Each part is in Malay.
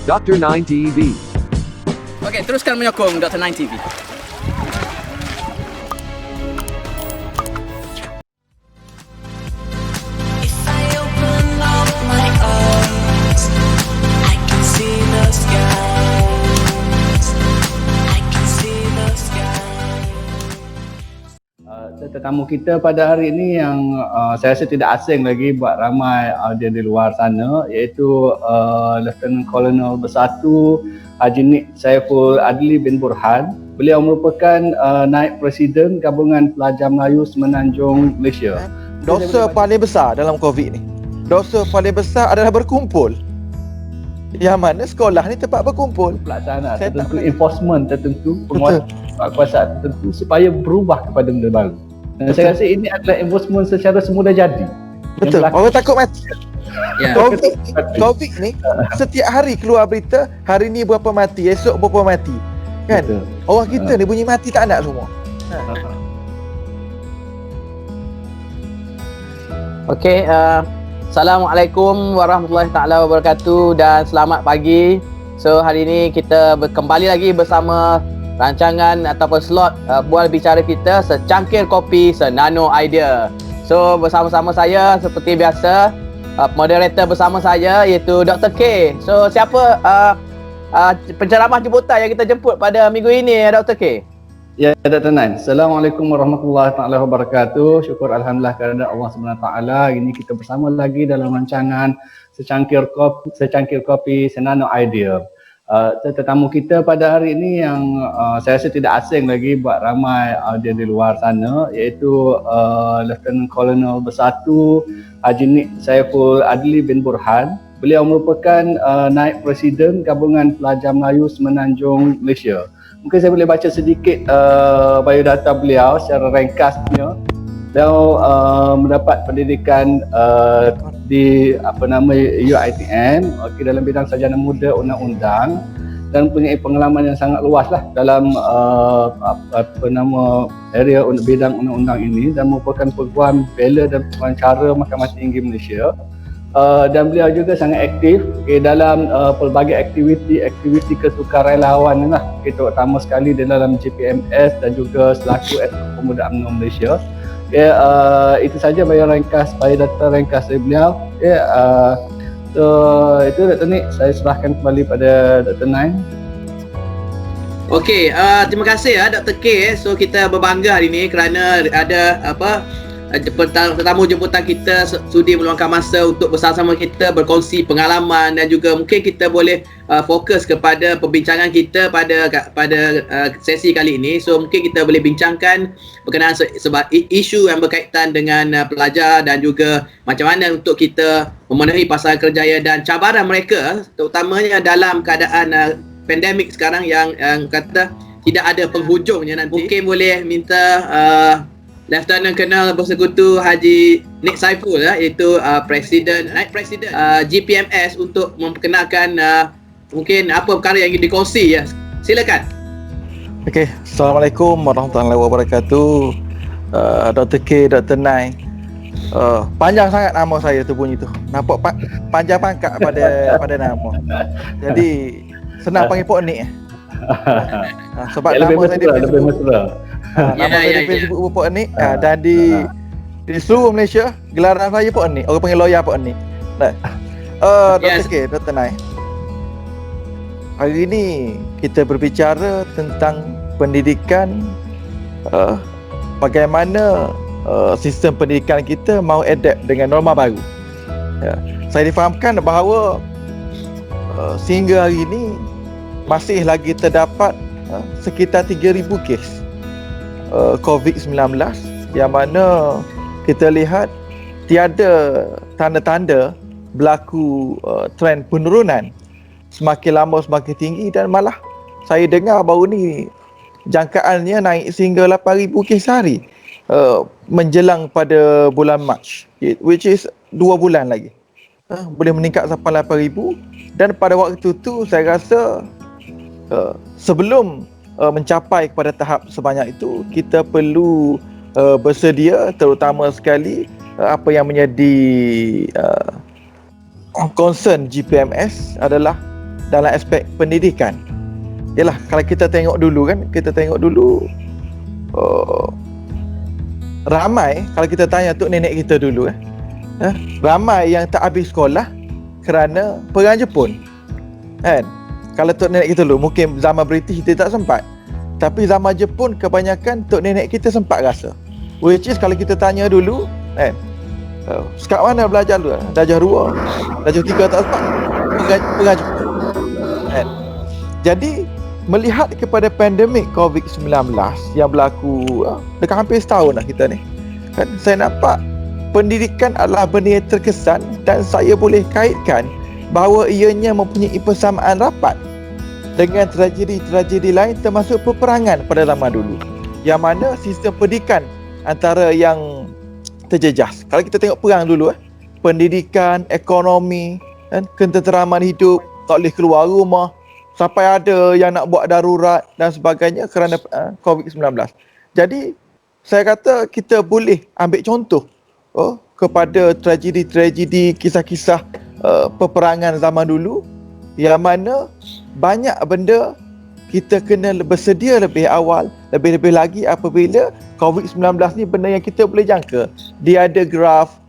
Dr. 9 TV. Okey, teruskan menyokong Dr. 9 TV. If I open up my eyes, I can see the skies. I can see the skies. Tetamu kita pada hari ini yang saya rasa tidak asing lagi buat ramai dia di luar sana, iaitu Lieutenant Colonel Bersatu Haji Nik Saiful Adli bin Burhan. Beliau merupakan Naib Presiden Gabungan Pelajar Melayu Semenanjung Malaysia. Dosa paling besar dalam COVID ni, dosa paling besar adalah berkumpul. Yang mana sekolah ni tempat berkumpul. Pelaksanaan Saya tak tertentu, pernah- enforcement tertentu, penguasaan tertentu supaya berubah kepada benda baru. Dan saya rasa ini adalah enforcement secara semula jadi. Betul. Yang Orang takut mati. Ya. COVID ni setiap hari keluar berita, hari ni berapa mati, esok berapa mati. Kan? Betul. Orang kita ni bunyi mati tak nak semua. Okey, Assalamualaikum warahmatullahi taala wabarakatuh dan selamat pagi. So hari ini kita kembali lagi bersama rancangan ataupun slot bual bicara kita secangkir kopi senano idea. So bersama-sama saya seperti biasa moderator bersama saya iaitu Dr. K. So siapa penceramah jemputan yang kita jemput pada minggu ini Dr. K? Ya, Dr. Nan. Assalamualaikum warahmatullahi taala wabarakatuh. Syukur alhamdulillah kerana Allah Subhanahu taala. Ini kita bersama lagi dalam rancangan secangkir kopi senano idea. Tetamu kita pada hari ini yang saya rasa tidak asing lagi buat ramai dia di luar sana, iaitu Lieutenant Colonel Bersatu Haji Nik Saiful Adli bin Burhan. Beliau merupakan Naib Presiden Gabungan Pelajar Melayu Semenanjung Malaysia. Mungkin saya boleh baca sedikit biodata beliau secara ringkasnya. Beliau mendapat pendidikan di UiTM dalam bidang sarjana muda undang-undang dan mempunyai pengalaman yang sangat luas lah dalam area bidang undang-undang ini dan merupakan peguam bela dan pengacara Mahkamah Tinggi Malaysia. Dan beliau juga sangat aktif dalam pelbagai aktiviti kesukarelawan lah, terutama sekali di dalam GPMS dan juga selaku Pemuda UMNO Malaysia. Itu saja data ringkas dari beliau. So itu Dr. Nik, saya serahkan kembali pada Dr. Nain. Okey, terima kasih Dr. K. So kita berbangga hari ini kerana ada tetamu jemputan kita sudi meluangkan masa untuk bersama-sama kita berkongsi pengalaman dan juga mungkin kita boleh fokus kepada perbincangan kita pada sesi kali ini. So mungkin kita boleh bincangkan berkenaan sebab isu yang berkaitan dengan pelajar dan juga macam mana untuk kita memenuhi pasaran kerjaya dan cabaran mereka terutamanya dalam keadaan pandemik sekarang yang kata tidak ada penghujungnya nanti. Mungkin boleh minta Lieutenant Colonel Bersekutu Haji Nik Saiful iaitu Naib Presiden GPMS untuk memperkenalkan mungkin apa perkara yang ingin dikongsi ya. Silakan. Okey, Assalamualaikum warahmatullahi wabarakatuh. Dr. K, Dr. Nai. Panjang sangat nama saya tu bunyi tu. Nampak panjang pangkat pada nama. Jadi senang panggil Pok Nik. Sebab nama saya lebih mesra. Nama saya di Facebook Pok Nik dan di seluruh Malaysia gelaran saya Pok Nik. Orang panggil lawyer Pok Nik. Dr. K, Dr. Nai. Hari ini kita berbicara tentang pendidikan, bagaimana sistem pendidikan kita mau adapt dengan norma baru. Saya difahamkan bahawa sehingga hari ini masih lagi terdapat sekitar 3,000 kes COVID-19 yang mana kita lihat tiada tanda-tanda berlaku trend penurunan, semakin lama semakin tinggi dan malah saya dengar baru ni jangkaannya naik sehingga 8,000 kes sehari menjelang pada bulan Mac, which is 2 bulan lagi. Boleh meningkat sampai 8,000 dan pada waktu tu saya rasa sebelum mencapai kepada tahap sebanyak itu kita perlu bersedia, terutama sekali apa yang menjadi concern GPMS adalah dalam aspek pendidikan. Yalah, kalau kita tengok dulu ramai, kalau kita tanya tok nenek kita dulu ramai yang tak habis sekolah kerana perang Jepun. Kan? Kalau tok nenek kita dulu, mungkin zaman British kita tak sempat. Tapi zaman Jepun kebanyakan tok nenek kita sempat rasa. Which is kalau kita tanya dulu, kan? Sekat mana belajar dulu? Darjah 2, darjah 3 tak sempat. Perang Jepun. Kan? Jadi melihat kepada pandemik COVID-19 yang berlaku dekat hampir setahun dah kita ni, kan, saya nampak pendidikan adalah benda yang terkesan dan saya boleh kaitkan bahawa ianya mempunyai persamaan rapat dengan tragedi-tragedi lain termasuk peperangan pada zaman dulu, yang mana sistem pendidikan antara yang terjejas. Kalau kita tengok perang dulu, pendidikan, ekonomi, kan, ketenteraman hidup, tak boleh keluar rumah, sampai ada yang nak buat darurat dan sebagainya kerana COVID-19. Jadi saya kata kita boleh ambil contoh kepada tragedi-tragedi, kisah-kisah peperangan zaman dulu, yang mana banyak benda kita kena bersedia lebih awal, lebih-lebih lagi apabila COVID-19 ni benda yang kita boleh jangka. Dia ada graf,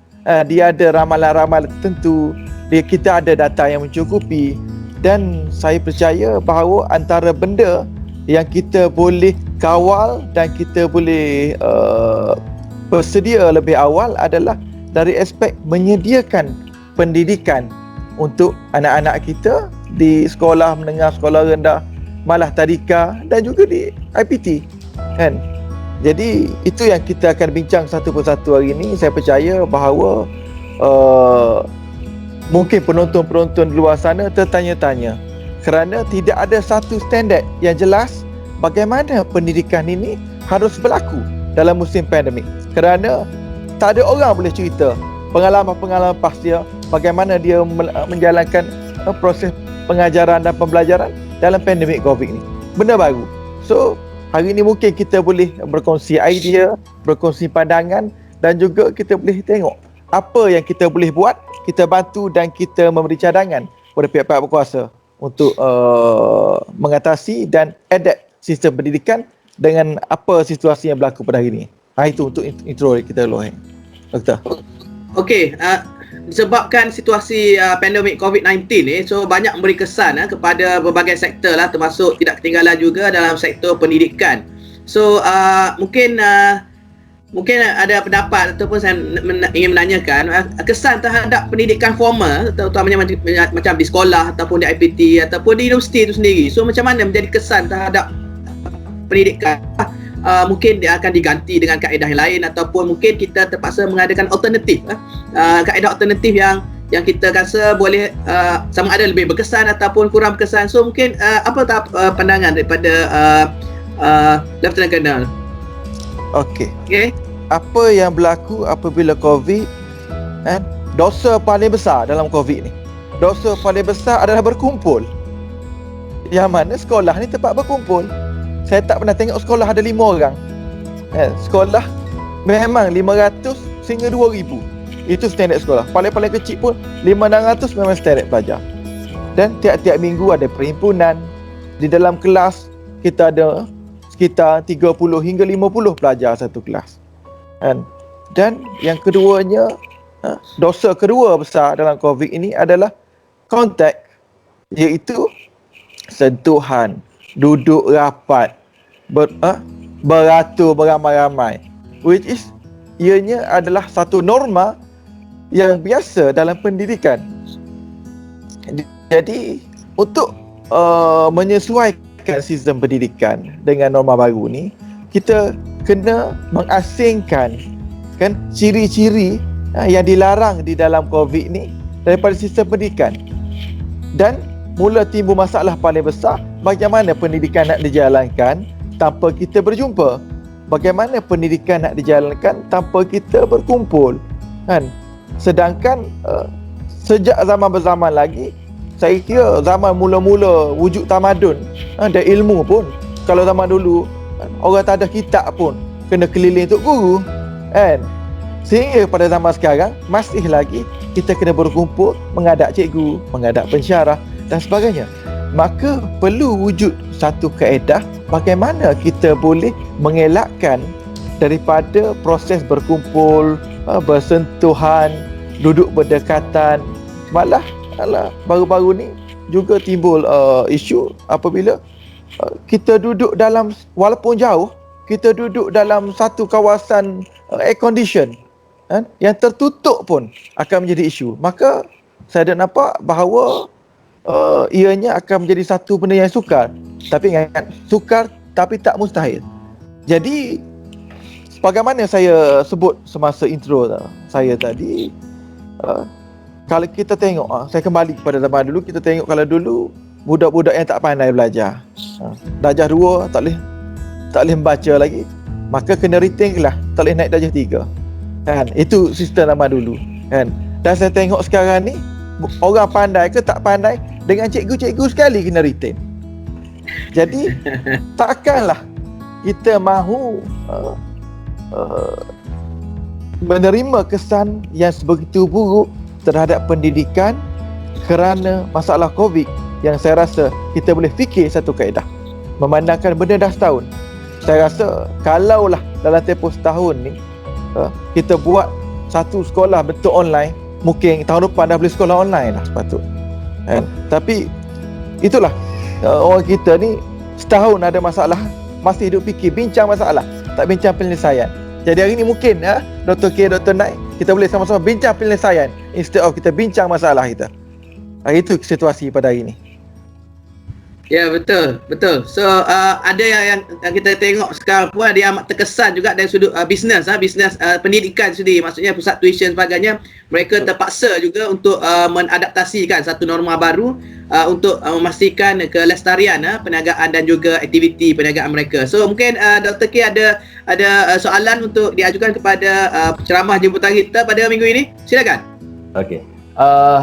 dia ada ramalan-ramalan tertentu, kita ada data yang mencukupi. Dan saya percaya bahawa antara benda yang kita boleh kawal dan kita boleh bersedia lebih awal adalah dari aspek menyediakan pendidikan untuk anak-anak kita di sekolah menengah, sekolah rendah, malah tadika dan juga di IPT, kan. Jadi itu yang kita akan bincang satu persatu hari ini. Saya percaya bahawa mungkin penonton-penonton di luar sana tertanya-tanya kerana tidak ada satu standard yang jelas bagaimana pendidikan ini harus berlaku dalam musim pandemik, kerana tak ada orang boleh cerita pengalaman-pengalaman pas dia, bagaimana dia menjalankan proses pengajaran dan pembelajaran dalam pandemik COVID ni. Benda baru. So hari ini mungkin kita boleh berkongsi idea, berkongsi pandangan, dan juga kita boleh tengok apa yang kita boleh buat, kita bantu dan kita memberi cadangan kepada pihak-pihak berkuasa untuk mengatasi dan adapt sistem pendidikan dengan apa situasi yang berlaku pada hari ini. Itu untuk intro kita dulu. Doktor. Okey, disebabkan situasi pandemik COVID-19 ni, so banyak memberi kesan kepada berbagai sektor lah, termasuk tidak ketinggalan juga dalam sektor pendidikan. So mungkin ada pendapat ataupun saya ingin menanyakan kesan terhadap pendidikan formal, terutamanya macam di sekolah ataupun di IPT ataupun di universiti itu sendiri. So macam mana menjadi kesan terhadap pendidikan? Mungkin dia akan diganti dengan kaedah yang lain ataupun mungkin kita terpaksa mengadakan alternatif, kaedah alternatif yang kita rasa boleh sama ada lebih berkesan ataupun kurang berkesan. So mungkin apa pandangan daripada Lieutenant Colonel? Okey. Apa yang berlaku apabila COVID, dosa paling besar dalam COVID ni, dosa paling besar adalah berkumpul. Yang mana sekolah ni tempat berkumpul. Saya tak pernah tengok sekolah ada 5 orang. Sekolah memang 500 sehingga 2000. Itu standard sekolah. Paling-paling kecil pun 500-600 memang standard pelajar. Dan tiap-tiap minggu ada perhimpunan. Di dalam kelas kita ada sekitar 30 hingga 50 pelajar satu kelas. Dan yang keduanya, dosa kedua besar dalam COVID ini adalah kontak, iaitu sentuhan, duduk rapat, beratur beramai-ramai, which is ianya adalah satu norma yang biasa dalam pendidikan. Jadi untuk menyesuaikan sistem pendidikan dengan norma baru ni, kita kena mengasingkan ciri-ciri yang dilarang di dalam COVID ni daripada sistem pendidikan. Dan mula timbul masalah paling besar, bagaimana pendidikan nak dijalankan tanpa kita berjumpa? Bagaimana pendidikan nak dijalankan tanpa kita berkumpul? Sedangkan sejak zaman berzaman lagi, saya kira zaman mula-mula wujud tamadun dan ilmu pun, kalau zaman dulu orang tak ada kitab pun kena keliling untuk guru, sehingga pada zaman sekarang masih lagi kita kena berkumpul, menghadap cikgu, menghadap pensyarah dan sebagainya. maka perlu wujud satu kaedah bagaimana kita boleh mengelakkan daripada proses berkumpul, bersentuhan, duduk berdekatan. Malah baru-baru ni juga timbul isu apabila kita duduk dalam, walaupun jauh, kita duduk dalam satu kawasan air condition kan, yang tertutup pun akan menjadi isu. Maka saya ada nampak bahawa ianya akan menjadi satu benda yang sukar. Tapi ingat, sukar tapi tak mustahil. Jadi sebagaimana saya sebut semasa intro saya tadi, kalau kita tengok, saya kembali kepada zaman dulu, kita tengok kalau dulu budak-budak yang tak pandai belajar, darjah 2 tak boleh membaca lagi, maka kena retake lah, tak boleh naik darjah 3 kan. Itu sistem zaman dulu kan. Dan saya tengok sekarang ni, orang pandai ke tak pandai, dengan cikgu-cikgu sekali kena retain. Jadi takkanlah kita mahu menerima kesan yang sebegitu buruk terhadap pendidikan kerana masalah COVID, yang saya rasa kita boleh fikir satu kaedah. Memandangkan benda dah setahun, saya rasa kalaulah dalam tempoh setahun ni kita buat satu sekolah bentuk online, mungkin tahun depan dah boleh sekolah online lah sepatut kan? Tapi itulah, orang kita ni setahun ada masalah, masih duk fikir bincang masalah, tak bincang penyelesaian. Jadi hari ni mungkin Dr. K, Dr. Nai, kita boleh sama-sama bincang penyelesaian instead of kita bincang masalah kita. Itu situasi pada hari ni. Ya, betul. So ada yang kita tengok sekarang pun ada yang amat terkesan juga dari sudut bisnes pendidikan sendiri, maksudnya pusat tuition sebagainya, mereka terpaksa juga untuk mengadaptasikan satu norma baru untuk memastikan kelestarian perniagaan dan juga aktiviti perniagaan mereka. So mungkin Dr. K ada soalan untuk diajukan kepada ceramah jemputan kita pada minggu ini. Silakan. Okey.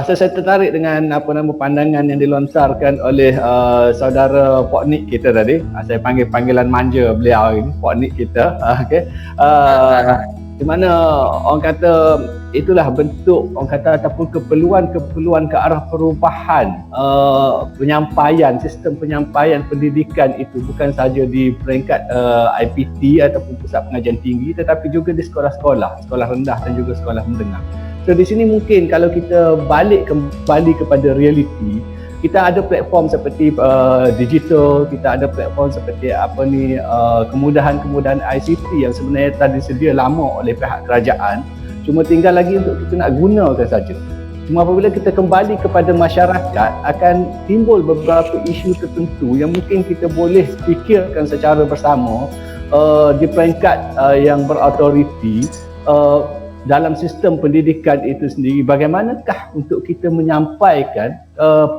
Saya tertarik dengan pandangan yang dilontarkan oleh saudara Pok Nik kita tadi. Saya panggil panggilan manja beliau ini, Pok Nik kita. Okey. Di mana orang kata itulah bentuk, orang kata, ataupun keperluan ke arah perubahan sistem penyampaian pendidikan itu, bukan saja di peringkat IPT ataupun pusat pengajian tinggi, tetapi juga di sekolah-sekolah, sekolah rendah dan juga sekolah menengah. So di sini mungkin kalau kita balik kembali kepada realiti, kita ada platform seperti digital, kita ada platform seperti kemudahan-kemudahan ICT yang sebenarnya telah disedia lama oleh pihak kerajaan, cuma tinggal lagi untuk kita nak gunakan saja. Cuma apabila kita kembali kepada masyarakat, akan timbul beberapa isu tertentu yang mungkin kita boleh fikirkan secara bersama di peringkat yang berautoriti dalam sistem pendidikan itu sendiri. Bagaimanakah untuk kita menyampaikan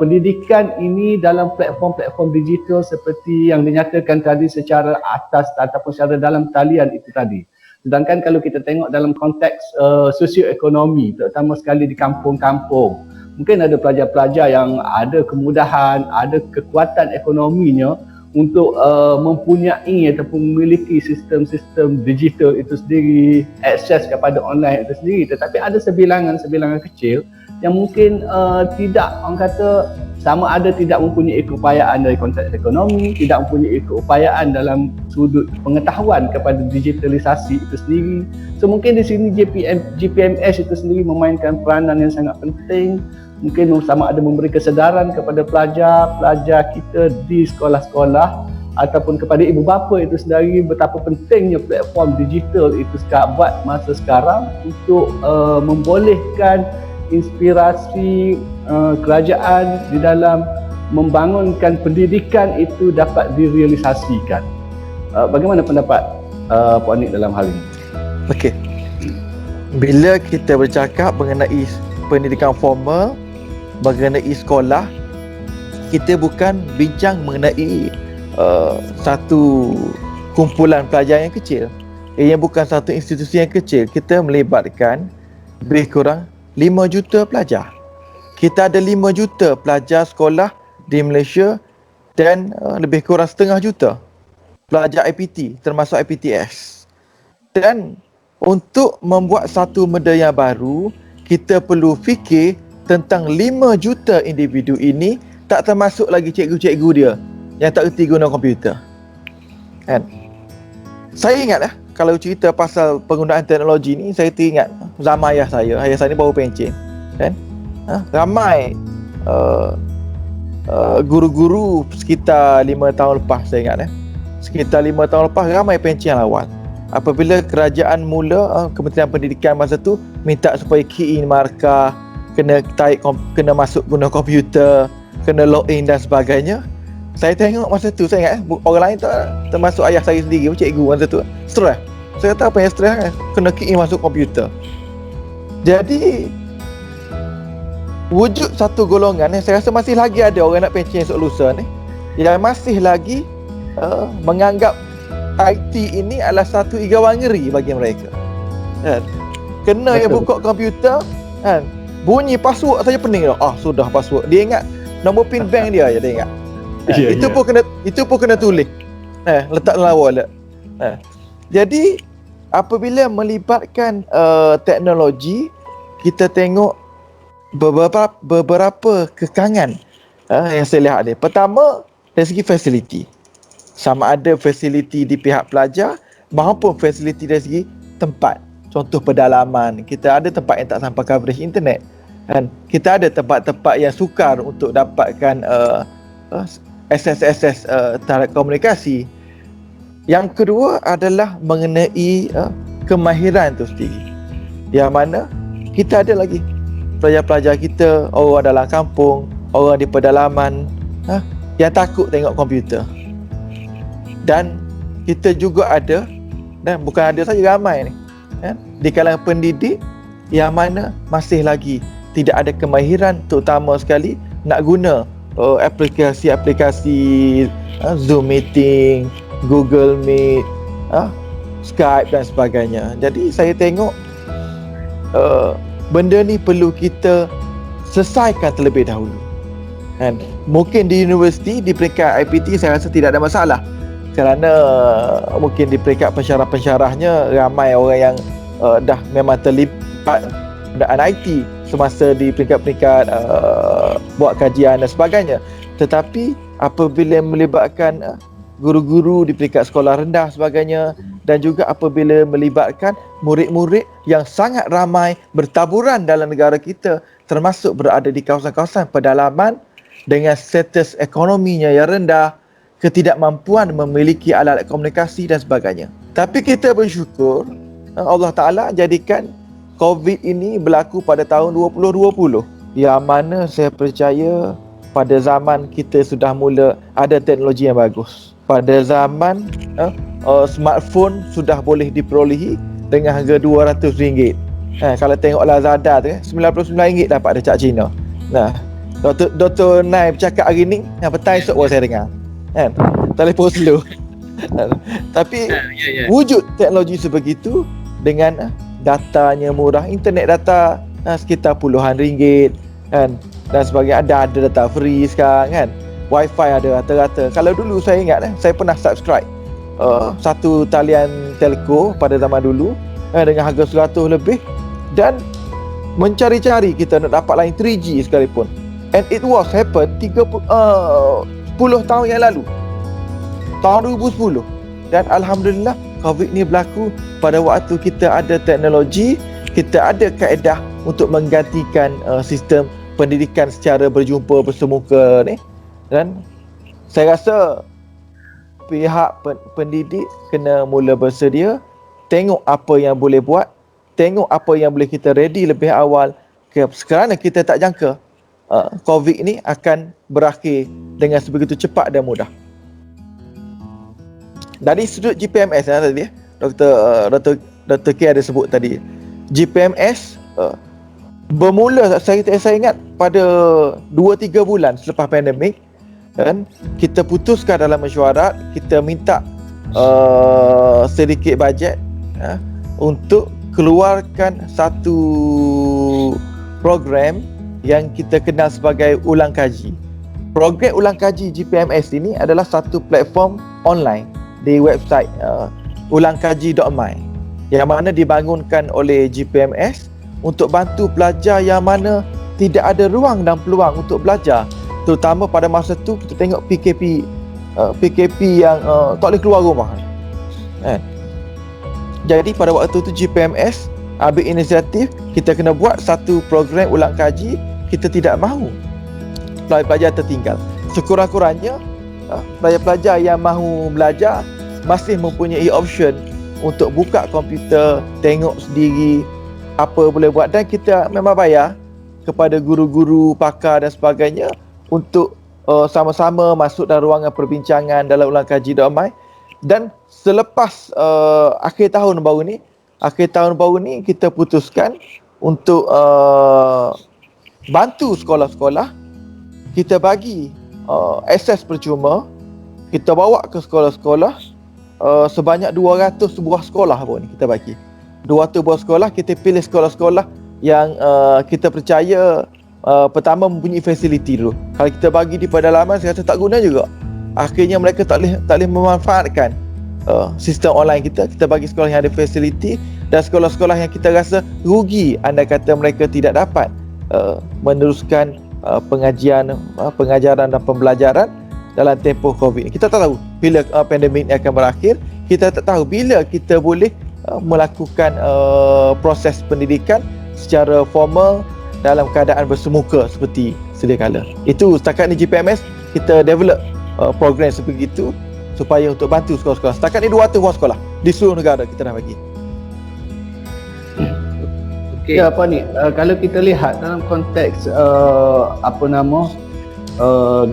pendidikan ini dalam platform-platform digital seperti yang dinyatakan tadi secara atas ataupun secara dalam talian itu tadi. Sedangkan kalau kita tengok dalam konteks sosioekonomi, terutama sekali di kampung-kampung, mungkin ada pelajar-pelajar yang ada kemudahan, ada kekuatan ekonominya untuk mempunyai ataupun memiliki sistem-sistem digital itu sendiri, akses kepada online itu sendiri. Tetapi ada sebilangan kecil yang mungkin tidak, orang kata, sama ada tidak mempunyai keupayaan dari konteks ekonomi, tidak mempunyai keupayaan dalam sudut pengetahuan kepada digitalisasi itu sendiri. So mungkin di sini GPMS itu sendiri memainkan peranan yang sangat penting. Mungkin sama ada memberi kesedaran kepada pelajar kita di sekolah-sekolah ataupun kepada ibu bapa itu sendiri betapa pentingnya platform digital itu buat masa sekarang untuk membolehkan inspirasi kerajaan di dalam membangunkan pendidikan itu dapat direalisasikan. Bagaimana pendapat Puan Nik dalam hal ini? Okey. Bila kita bercakap mengenai pendidikan formal, mengenai sekolah, kita bukan bincang mengenai satu kumpulan pelajar yang kecil. Ia bukan satu institusi yang kecil. Kita melibatkan lebih kurang 5 juta pelajar. Kita ada 5 juta pelajar sekolah di Malaysia dan lebih kurang setengah juta pelajar IPT, termasuk IPTS. Dan untuk membuat satu benda yang baru, kita perlu fikir tentang 5 juta individu ini tak termasuk lagi cikgu-cikgu dia yang tak reti guna komputer. Kan? Saya ingat kalau cerita pasal penggunaan teknologi ni, saya teringat zaman ayah saya ni baru pencen. Kan? Ramai guru-guru sekitar 5 tahun lepas, saya ingat sekitar 5 tahun lepas ramai pencen awal. Apabila kerajaan mula Kementerian Pendidikan masa tu minta supaya key in markah, kena masuk guna komputer, kena login dan sebagainya. Saya tengok masa tu, saya ingat orang lain tak, termasuk ayah saya sendiri, cikgu masa tu stres. Saya kata apa yang stres kan? Kena key in masuk komputer. Jadi wujud satu golongan saya rasa masih lagi ada orang nak pencen esok lusa ni yang masih lagi menganggap IT ini adalah satu igawan ngeri bagi mereka. Kan? Kena yang buka komputer kan, bunyi password saja pening dah. Sudah password. Dia ingat nombor pin bank dia ingat. Itu pun kena tulis. Letak dalam wallet. Jadi apabila melibatkan teknologi, kita tengok beberapa kekangan yang saya lihat ni. Pertama, dari segi fasiliti. Sama ada fasiliti di pihak pelajar maupun fasiliti dari segi tempat. Contoh pedalaman, kita ada tempat yang tak sampai coverage internet. Kan? Kita ada tempat-tempat yang sukar untuk dapatkan akses taraf komunikasi. Yang kedua adalah mengenai kemahiran itu sendiri. Yang mana kita ada lagi pelajar-pelajar kita, orang dalam kampung, orang di pedalaman yang takut tengok komputer. Dan kita juga ada, dan bukan ada saja, ramai ni di kalangan pendidik yang mana masih lagi tidak ada kemahiran, terutama sekali nak guna aplikasi-aplikasi Zoom meeting, Google Meet, Skype dan sebagainya. Jadi saya tengok benda ni perlu kita selesaikan terlebih dahulu. Kan? Mungkin di universiti, di peringkat IPT saya rasa tidak ada masalah, kerana mungkin di peringkat pensyarah-pensyarahnya ramai orang yang dah memang terlibat dengan IT semasa di peringkat-peringkat buat kajian dan sebagainya. Tetapi apabila melibatkan guru-guru di peringkat sekolah rendah sebagainya, dan juga apabila melibatkan murid-murid yang sangat ramai bertaburan dalam negara kita, termasuk berada di kawasan-kawasan pedalaman dengan status ekonominya yang rendah, ketidakmampuan memiliki alat komunikasi dan sebagainya. Tapi kita bersyukur Allah Ta'ala jadikan COVID ini berlaku pada tahun 2020, yang mana saya percaya pada zaman kita sudah mula ada teknologi yang bagus. Pada zaman smartphone sudah boleh diperolehi dengan harga RM200. Kalau tengok Lazada tu RM99 dapat ada cat Cina. Nah, Dr. Nai bercakap hari ni, petang esok baru saya dengar. Kan? Telefon slow. Tapi wujud teknologi sebegitu dengan datanya murah, internet data sekitar puluhan ringgit kan, dan sebagainya. Ada data free sekarang kan, wifi ada rata-rata. Kalau dulu saya ingat saya pernah subscribe satu talian telco pada zaman dulu dengan harga 100 lebih, dan mencari-cari kita nak dapat line 3G sekalipun. And it was happen 10 tahun yang lalu, tahun 2010. Dan Alhamdulillah COVID ni berlaku pada waktu kita ada teknologi, kita ada kaedah untuk menggantikan sistem pendidikan secara berjumpa bersemuka ni. Dan saya rasa pihak pendidik kena mula bersedia, tengok apa yang boleh buat, tengok apa yang boleh kita ready lebih awal, kerana kita tak jangka COVID ni akan berakhir dengan sebegitu cepat dan mudah. Dari sudut GPMS tadi Dr. K ada sebut tadi, GPMS bermula, saya ingat pada 2-3 bulan selepas pandemik kan, kita putuskan dalam mesyuarat, kita minta sedikit bajet untuk keluarkan satu program yang kita kenal sebagai ulang kaji. Program ulang kaji GPMS ini adalah satu platform online di website ulangkaji.my, yang mana dibangunkan oleh GPMS untuk bantu pelajar yang mana tidak ada ruang dan peluang untuk belajar Terutama pada masa tu kita tengok PKP yang tak boleh keluar rumah. Jadi pada waktu tu GPMS ambil inisiatif, kita kena buat satu program ulang kaji. Kita tidak mahu pelajar tertinggal. Sekurang-kurangnya pelajar-pelajar yang mahu belajar masih mempunyai option untuk buka komputer, tengok sendiri apa boleh buat, dan kita memang bayar kepada guru-guru, pakar dan sebagainya untuk sama-sama masuk dalam ruangan perbincangan dalam ulang kaji online. Dan selepas akhir tahun baru ni kita putuskan untuk bantu sekolah-sekolah. Kita bagi akses percuma, kita bawa ke sekolah-sekolah, sebanyak 200 buah sekolah pun kita bagi. 200 buah sekolah, kita pilih sekolah-sekolah yang kita percaya pertama mempunyai fasiliti dulu. Kalau kita bagi di pedalaman, saya rasa tak guna juga. Akhirnya mereka tak boleh memanfaatkan sistem online kita. Kita bagi sekolah yang ada fasiliti, dan sekolah-sekolah yang kita rasa rugi andai kata mereka tidak dapat meneruskan pengajaran dan pembelajaran dalam tempoh COVID. Kita tak tahu bila pandemik ini akan berakhir. Kita tak tahu bila kita boleh melakukan proses pendidikan secara formal dalam keadaan bersemuka seperti sedia kala. Itu setakat ni GPMS kita develop program sebegitu supaya untuk bantu sekolah-sekolah. Setakat ni 200 buah sekolah di seluruh negara kita dah bagi. Okey. Ya, apa ni, kalau kita lihat dalam konteks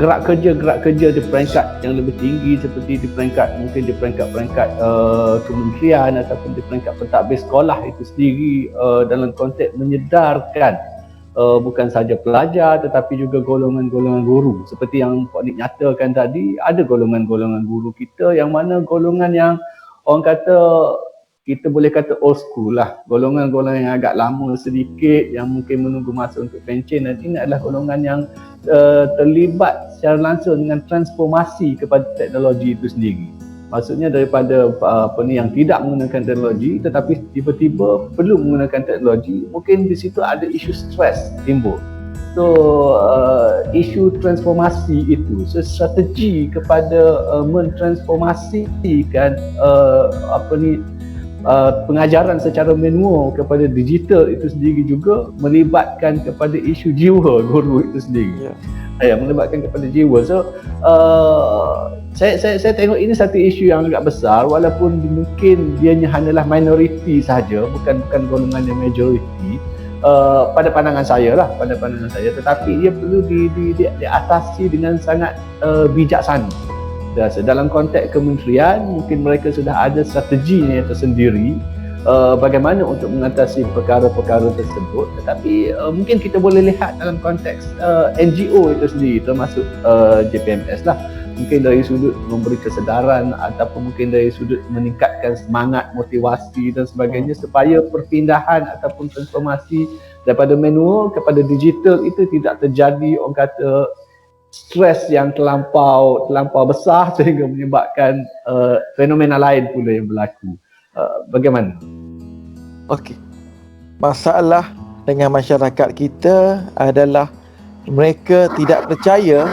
gerak kerja di peringkat yang lebih tinggi, seperti di peringkat kementerian ataupun di peringkat pentadbir sekolah itu sendiri, dalam konteks menyedarkan bukan sahaja pelajar tetapi juga golongan-golongan guru. Seperti yang Pak Nik nyatakan tadi, ada golongan-golongan guru kita yang mana golongan yang orang kata, kita boleh kata old school lah, golongan-golongan yang agak lama sedikit, yang mungkin menunggu masa untuk pencen, dan ini adalah golongan yang terlibat secara langsung dengan transformasi kepada teknologi itu sendiri. Maksudnya daripada yang tidak menggunakan teknologi tetapi tiba-tiba perlu menggunakan teknologi, mungkin di situ ada isu stres timbul. So isu transformasi itu, strategi kepada mentransformasikan pengajaran secara manual kepada digital itu sendiri juga melibatkan kepada isu jiwa guru itu sendiri. Melibatkan kepada jiwa. So saya tengok ini satu isu yang agak besar, walaupun mungkin dianya hanyalah minoriti sahaja, bukan golongan yang majoriti pada pandangan saya, tetapi ia perlu diatasi dengan sangat bijaksana. Dalam konteks kementerian, mungkin mereka sudah ada strateginya tersendiri bagaimana untuk mengatasi perkara-perkara tersebut, tetapi mungkin kita boleh lihat dalam konteks NGO itu sendiri, termasuk JPMS lah, mungkin dari sudut memberi kesedaran ataupun mungkin dari sudut meningkatkan semangat, motivasi dan sebagainya, supaya perpindahan ataupun transformasi daripada manual kepada digital itu tidak terjadi orang kata stres yang terlampau besar sehingga menyebabkan fenomena lain pula yang berlaku. Bagaimana? Okey. Masalah dengan masyarakat kita adalah mereka tidak percaya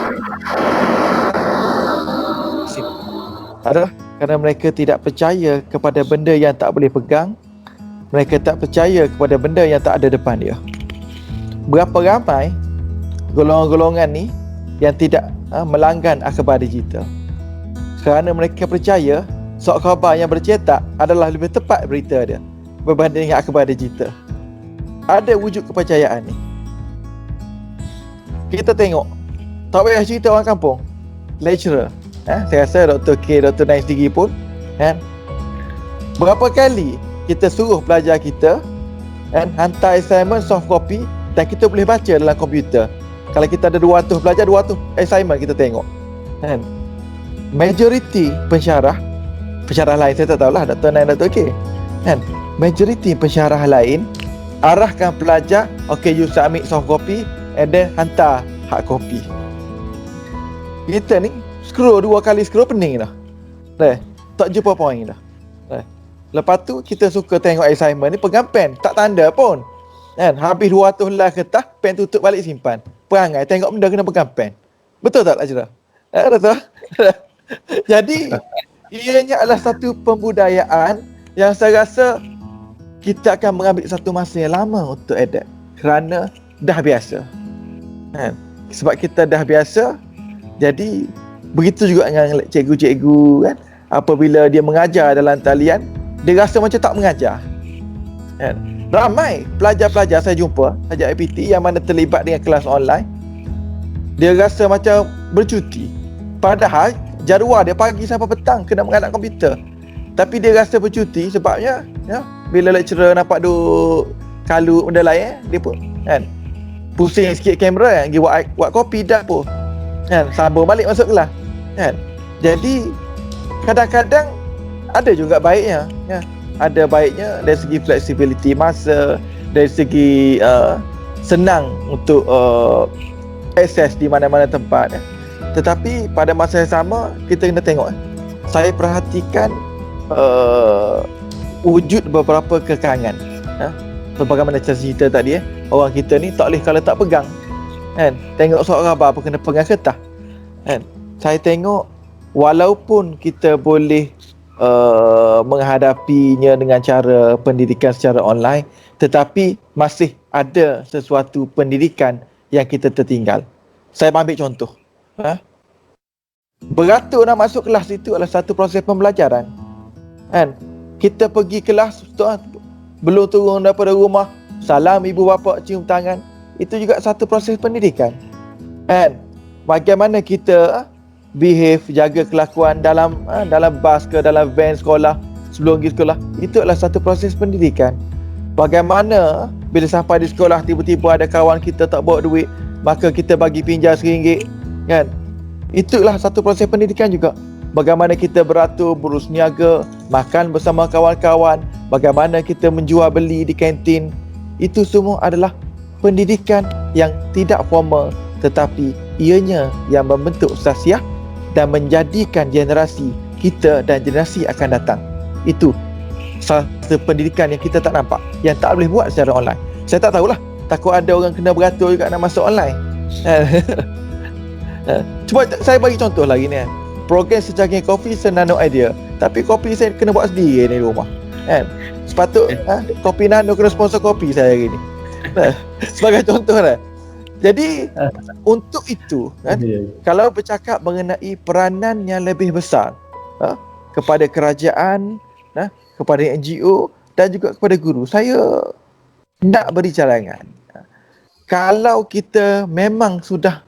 kerana mereka tidak percaya kepada benda yang tak boleh pegang. Mereka tak percaya kepada benda yang tak ada depan dia. Berapa ramai golongan-golongan ni yang tidak melanggan akhbar digital kerana mereka percaya surat khabar yang bercetak adalah lebih tepat berita dia berbanding dengan akhbar digital. Ada wujud kepercayaan ni. Kita tengok, tak payah cerita orang kampung, lecturer, saya rasa Dr. K, Dr. Naim sendiri pun berapa kali kita suruh pelajar kita hantar assignment soft copy dan kita boleh baca dalam komputer. Kalau kita ada 200 pelajar, 200 assignment kita tengok. Majoriti pensyarah lain, saya tak tahulah Dr. Naim, Dr. K. Majoriti pensyarah lain arahkan pelajar, okay, you submit soft copy and then hantar hard copy. Kita ni scroll 2 kali scroll pening dah. Tak jumpa point dah. Lepas tu kita suka tengok assignment ni pegang pen, tak tanda pun. Habis 200 lah kertas, pen tutup balik simpan. Perangai tengok benda kena pegang pen. Betul tak Ajra? Betul. Jadi ianya adalah satu pembudayaan yang saya rasa kita akan mengambil satu masa yang lama untuk adapt kerana dah biasa. Kan? Sebab kita dah biasa, jadi begitu juga dengan cikgu-cikgu kan. Apabila dia mengajar dalam talian, dia rasa macam tak mengajar. Kan? Ramai pelajar-pelajar saya jumpa, pelajar IPT yang mana terlibat dengan kelas online, dia rasa macam bercuti. Padahal jadual dia pagi sampai petang kena mengadap komputer. Tapi dia rasa bercuti sebabnya ya, bila lecturer nampak duk kalut benda lain, dia pun kan pusing sikit kamera kan, pergi buat kopi dah pun. Kan, sambung balik masuk kelas. Kan? Jadi kadang-kadang ada juga baiknya ya. Ada baiknya dari segi flexibility masa, dari segi senang untuk akses di mana-mana tempat ya. Tetapi pada masa yang sama kita kena tengok saya perhatikan wujud beberapa kekangan ya. Sebagaimana cerita tadi orang kita ni tak boleh kalau tak pegang kan. Tengok surat khabar apa kena pegang kertas kan. Saya tengok walaupun kita boleh menghadapinya dengan cara pendidikan secara online, tetapi masih ada sesuatu pendidikan yang kita tertinggal. Saya ambil contoh beratur nak masuk kelas itu adalah satu proses pembelajaran kan. Kita pergi kelas belum turun daripada rumah, salam ibu bapa, cium tangan, itu juga satu proses pendidikan kan. Bagaimana kita behave, jaga kelakuan dalam bas ke dalam van sekolah sebelum pergi sekolah, itu adalah satu proses pendidikan. Bagaimana bila sampai di sekolah tiba-tiba ada kawan kita tak bawa duit, maka kita bagi pinjam RM1 kan. Itulah satu proses pendidikan juga. Bagaimana kita beratur, berus niaga, makan bersama kawan-kawan, bagaimana kita menjual beli di kantin, itu semua adalah pendidikan yang tidak formal, tetapi ianya yang membentuk sasiah dan menjadikan generasi kita dan generasi akan datang. Itu satu pendidikan yang kita tak nampak, yang tak boleh buat secara online. Saya tak tahulah, takut ada orang kena beratur juga nak masuk online. Cuba saya bagi contoh lagi ni. Program secangkir kopi Senano Idea, tapi kopi saya kena buat sendiri ni di rumah kan. Sepatut Kopi Nano kena sponsor kopi saya hari ni. Sebagai contoh lah. Jadi untuk itu kan, kalau bercakap mengenai peranan yang lebih besar kepada kerajaan, kepada NGO dan juga kepada guru, saya nak beri cadangan. Kalau kita memang sudah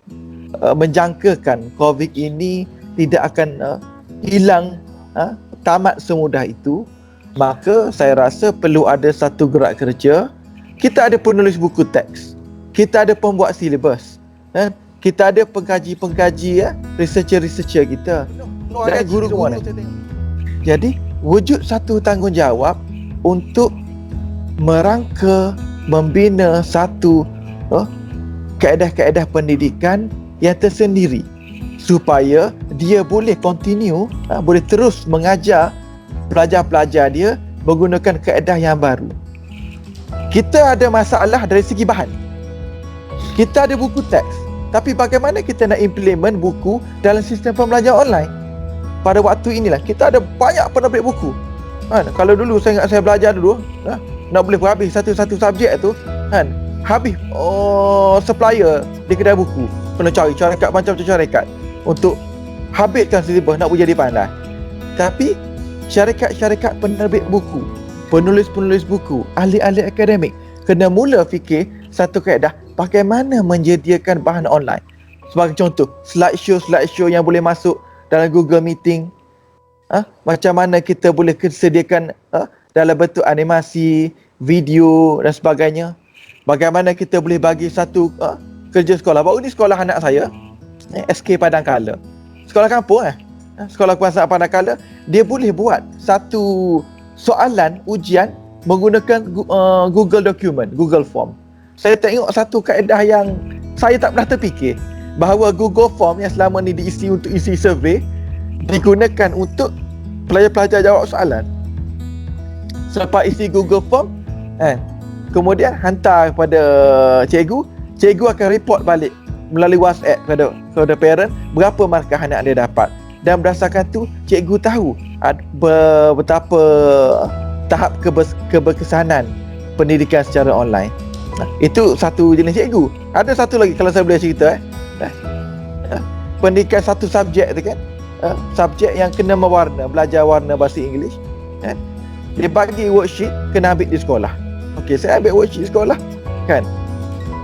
menjangkakan COVID ini tidak akan hilang tamat semudah itu, maka saya rasa perlu ada satu gerak kerja. Kita ada penulis buku teks, kita ada pembuat silibus, kita ada pengkaji-pengkaji researcher-researcher kita dan guru-guru. Jadi wujud satu tanggungjawab untuk merangka, membina satu kaedah-kaedah pendidikan yang tersendiri supaya dia boleh continue, boleh terus mengajar pelajar-pelajar dia menggunakan kaedah yang baru. Kita ada masalah dari segi bahan. Kita ada buku teks, tapi bagaimana kita nak implement buku dalam sistem pembelajaran online? Pada waktu inilah kita ada banyak penerbit buku. Kalau dulu saya ingat saya belajar dulu, nak boleh habis satu-satu subjek tu habis supplier di kedai buku kena cari syarikat macam-macam syarikat untuk habiskan silibus nak boleh jadi pandai. Tapi syarikat-syarikat penerbit buku, penulis-penulis buku, ahli-ahli akademik kena mula fikir satu kaedah bagaimana menyediakan bahan online. Sebagai contoh, slideshow yang boleh masuk dalam Google Meeting. Macam mana kita boleh sediakan dalam bentuk animasi, video dan sebagainya. Bagaimana kita boleh bagi satu kerja sekolah. Baru ni sekolah anak saya, SK Padangkala, sekolah kampung sekolah kebangsaan Padangkala, dia boleh buat satu soalan ujian menggunakan Google Document, Google Form. Saya tengok satu kaedah yang saya tak pernah terfikir, bahawa Google Form yang selama ni diisi untuk isi survey digunakan untuk pelajar-pelajar jawab soalan. Selepas isi Google Form, kemudian hantar kepada cikgu, cikgu akan report balik melalui WhatsApp kepada parent berapa markah anak dia dapat, dan berdasarkan tu cikgu tahu betapa tahap keberkesanan pendidikan secara online. Itu satu jenis cikgu. Ada satu lagi kalau saya boleh cerita pendidikan satu subjek tu kan, subjek yang kena mewarna, belajar warna bahasa Inggeris kan. Dia bagi worksheet kena ambil di sekolah. Okey, saya ambil worksheet di sekolah kan.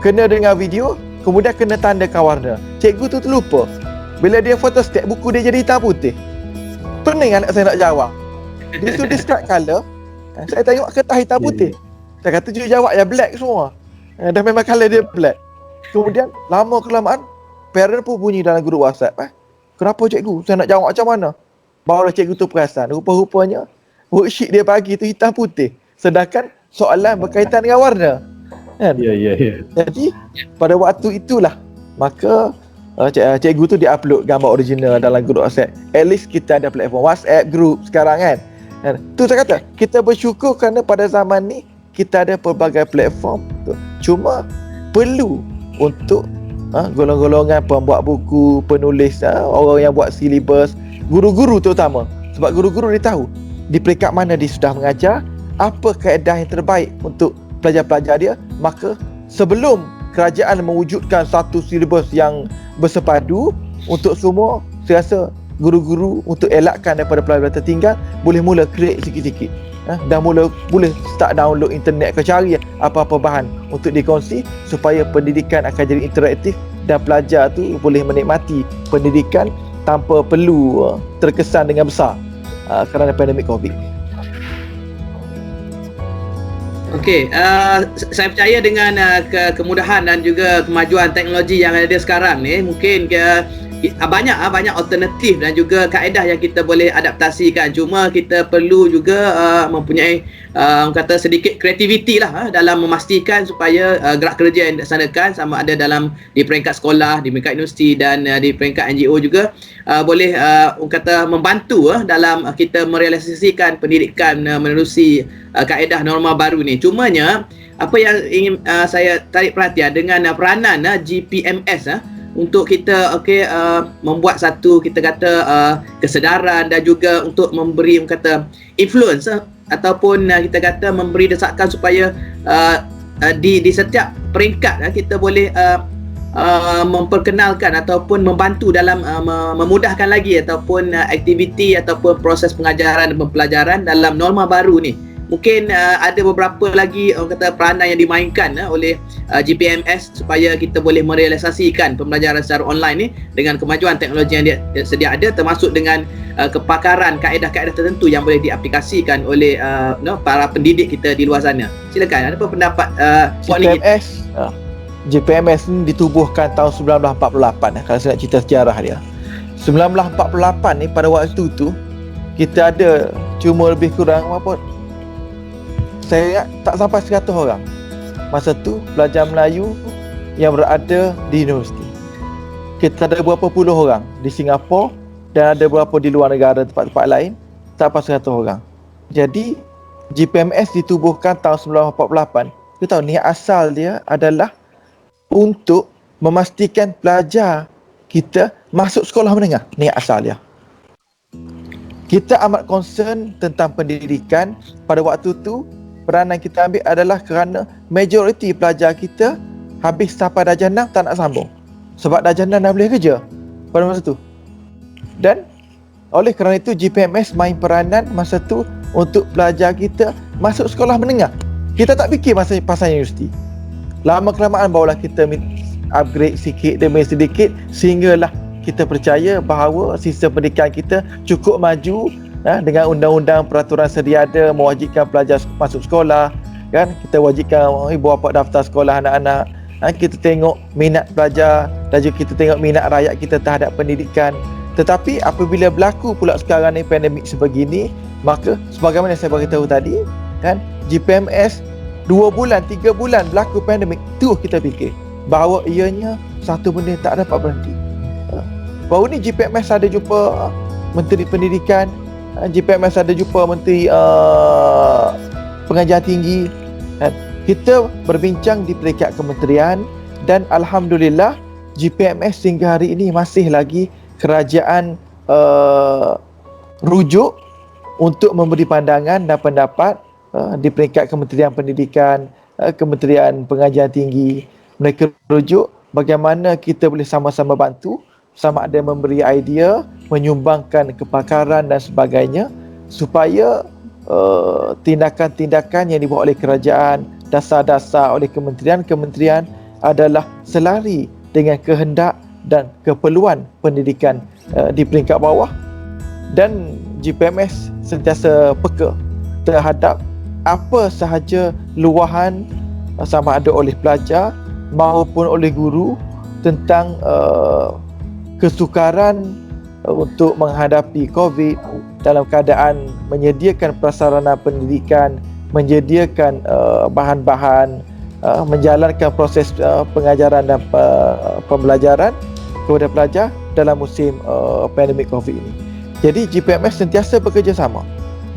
Kena dengar video, kemudian kena tandakan warna. Cikgu tu terlupa. Bila dia photostat buku dia jadi hitam putih. Pening anak saya nak jawab. Dia tu describe colour. Saya tengok kertas hitam putih. Saya kata dia jawab yang black semua. Dah memang colour dia black. Kemudian lama kelamaan parent pun bunyi dalam grup WhatsApp. Kenapa cikgu? Saya nak jawab macam mana? Barulah cikgu tu perasan. Rupa-rupanya worksheet dia bagi tu hitam putih. Sedangkan soalan berkaitan dengan warna. Kan? Ya. Jadi pada waktu itulah maka cikgu tu dia upload gambar original dalam grup WhatsApp. At least kita ada platform WhatsApp group sekarang kan. Tu saya kata kita bersyukur kerana pada zaman ni kita ada pelbagai platform tu. Cuma perlu untuk golongan-golongan pembuat buku, penulis, orang yang buat silibus, guru-guru terutama. Sebab guru-guru dia tahu di peringkat mana dia sudah mengajar, apa kaedah yang terbaik untuk pelajar-pelajar dia. Maka sebelum kerajaan mewujudkan satu silibus yang bersepadu untuk semua, saya rasa guru-guru untuk elakkan daripada pelajar tertinggal boleh mula create sikit-sikit. Dah boleh start download internet ke cari apa-apa bahan untuk dikongsi supaya pendidikan akan jadi interaktif dan pelajar tu boleh menikmati pendidikan tanpa perlu terkesan dengan besar kerana pandemik COVID. Okey, saya percaya dengan kemudahan dan juga kemajuan teknologi yang ada sekarang ni, mungkin banyak alternatif dan juga kaedah yang kita boleh adaptasikan. Cuma kita perlu juga mempunyai kata sedikit kreativiti lah dalam memastikan supaya gerak kerja yang dilaksanakan sama ada di peringkat sekolah, di peringkat universiti dan di peringkat NGO juga boleh kata membantu dalam kita merealisasikan pendidikan menerusi kaedah norma baru ni. Cumanya apa yang ingin saya tarik perhatian dengan peranan GPMS untuk kita membuat satu kita kata kesedaran dan juga untuk memberi kata influence ataupun kita kata memberi desakan supaya di setiap peringkat kita boleh memperkenalkan ataupun membantu dalam memudahkan lagi ataupun aktiviti ataupun proses pengajaran dan pembelajaran dalam norma baru ni. Mungkin ada beberapa lagi kata peranan yang dimainkan oleh GPMS supaya kita boleh merealisasikan pembelajaran secara online ni dengan kemajuan teknologi yang dia sedia ada, termasuk dengan kepakaran kaedah-kaedah tertentu yang boleh diaplikasikan oleh para pendidik kita di luar sana. Silakan, ada apa pendapat puan ni? GPMS ni ditubuhkan tahun 1948 kalau saya nak cerita sejarah dia. 1948 ni pada waktu tu kita ada cuma lebih kurang apa, saya ingat tak sampai 100 orang masa tu pelajar Melayu yang berada di universiti. Kita ada berapa puluh orang di Singapura dan ada berapa di luar negara, tempat-tempat lain, tak sampai 100 orang. Jadi GPMS ditubuhkan tahun 1948. Kita tahu niat asal dia adalah untuk memastikan pelajar kita masuk sekolah menengah. Niat asal dia. Kita amat concern tentang pendidikan pada waktu tu. Peranan kita ambil adalah kerana majoriti pelajar kita habis sampai darjah 6 tak nak sambung. Sebab darjah 6 dah boleh kerja pada masa tu. Dan oleh kerana itu GPMS main peranan masa tu untuk pelajar kita masuk sekolah menengah. Kita tak fikir pasal universiti. Lama kelamaan barulah kita upgrade sikit demi sedikit sehinggalah kita percaya bahawa sistem pendidikan kita cukup maju dengan undang-undang peraturan sedia ada mewajibkan pelajar masuk sekolah kan. Kita wajibkan ibu bapa daftar sekolah anak-anak. Kita tengok minat pelajar dan juga kita tengok minat rakyat kita terhadap pendidikan. Tetapi apabila berlaku pula sekarang ni pandemik sebegini, maka sebagaimana saya beritahu tadi kan, GPMS 2 bulan 3 bulan berlaku pandemik tu kita fikir bahawa ianya satu benda tak dapat berhenti. Baru ni GPMS ada jumpa Menteri Pendidikan, GPMS ada jumpa Menteri Pengajian Tinggi. Kita berbincang di peringkat kementerian dan alhamdulillah GPMS sehingga hari ini masih lagi kerajaan rujuk untuk memberi pandangan dan pendapat di peringkat Kementerian Pendidikan, Kementerian Pengajian Tinggi. Mereka rujuk bagaimana kita boleh sama-sama bantu, sama ada memberi idea, menyumbangkan kepakaran dan sebagainya supaya tindakan-tindakan yang dibuat oleh kerajaan, dasar-dasar oleh kementerian-kementerian adalah selari dengan kehendak dan keperluan pendidikan di peringkat bawah, dan GPMS sentiasa peka terhadap apa sahaja luahan sama ada oleh pelajar maupun oleh guru tentang kesukaran untuk menghadapi COVID dalam keadaan menyediakan prasarana pendidikan, menyediakan bahan-bahan, menjalankan proses pengajaran dan pembelajaran kepada pelajar dalam musim pandemik COVID ini. Jadi GPMS sentiasa bekerjasama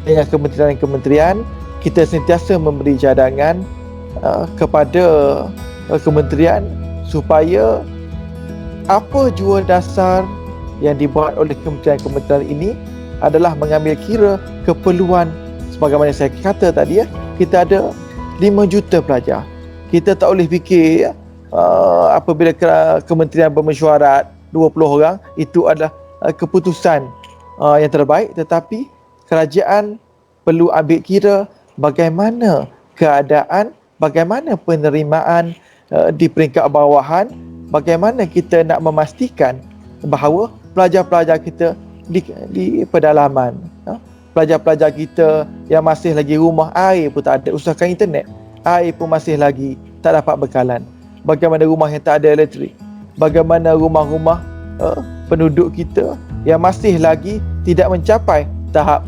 dengan kementerian-kementerian. Kita sentiasa memberi cadangan kepada kementerian supaya apa jua dasar yang dibuat oleh kementerian-kementerian ini adalah mengambil kira keperluan. Sebagaimana saya kata tadi, kita ada 5 juta pelajar. Kita tak boleh fikir apabila kementerian bermesyuarat 20 orang itu adalah keputusan yang terbaik, tetapi kerajaan perlu ambil kira bagaimana keadaan, bagaimana penerimaan di peringkat bawahan, bagaimana kita nak memastikan bahawa pelajar-pelajar kita di pedalaman, pelajar-pelajar kita yang masih lagi rumah air pun tak ada, usahakan internet, air pun masih lagi tak dapat bekalan. Bagaimana rumah yang tak ada elektrik, bagaimana rumah-rumah penduduk kita yang masih lagi tidak mencapai tahap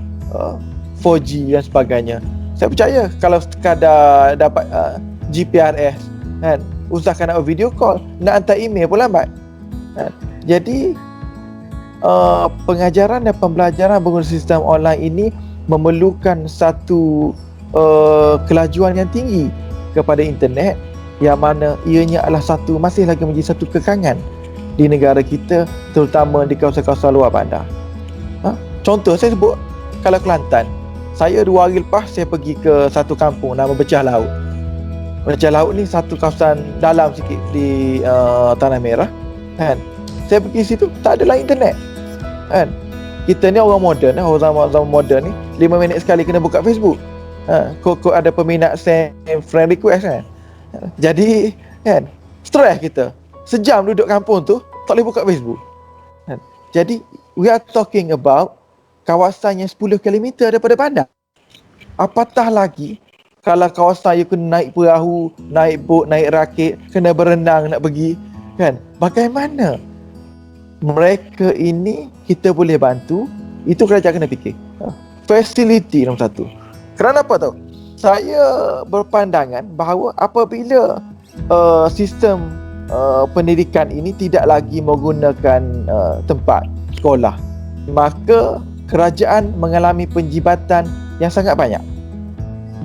4G dan sebagainya. Saya percaya kalau sekadar dapat GPRS, kan, usahakan nak video call, nak hantar email pun lambat, kan. Jadi pengajaran dan pembelajaran menggunakan sistem online ini memerlukan satu kelajuan yang tinggi kepada internet, yang mana ianya adalah masih lagi menjadi satu kekangan di negara kita, terutama di kawasan-kawasan luar bandar. Contoh saya sebut, kalau Kelantan, saya 2 hari lepas saya pergi ke satu kampung nama Becah Laut. Becah Laut ni satu kawasan dalam sikit di Tanah Merah, kan. Saya pergi situ tak ada lah internet, kan. Kita ni orang moden, orang moden ni 5 minit sekali kena buka Facebook. Kok ada peminat send friend request, kan. Jadi kan stres kita. Sejam duduk kampung tu tak boleh buka Facebook. Jadi we are talking about kawasan yang 10 km daripada bandar. Apatah lagi kalau kawasan yang kena naik perahu, naik bot, naik rakit, kena berenang nak pergi, kan. Bagaimana mereka ini kita boleh bantu? Itu kerajaan kena fikir. Facility nombor 1. Kerana apa tahu? Saya berpandangan bahawa apabila sistem pendidikan ini tidak lagi menggunakan tempat sekolah, maka kerajaan mengalami penjibatan yang sangat banyak.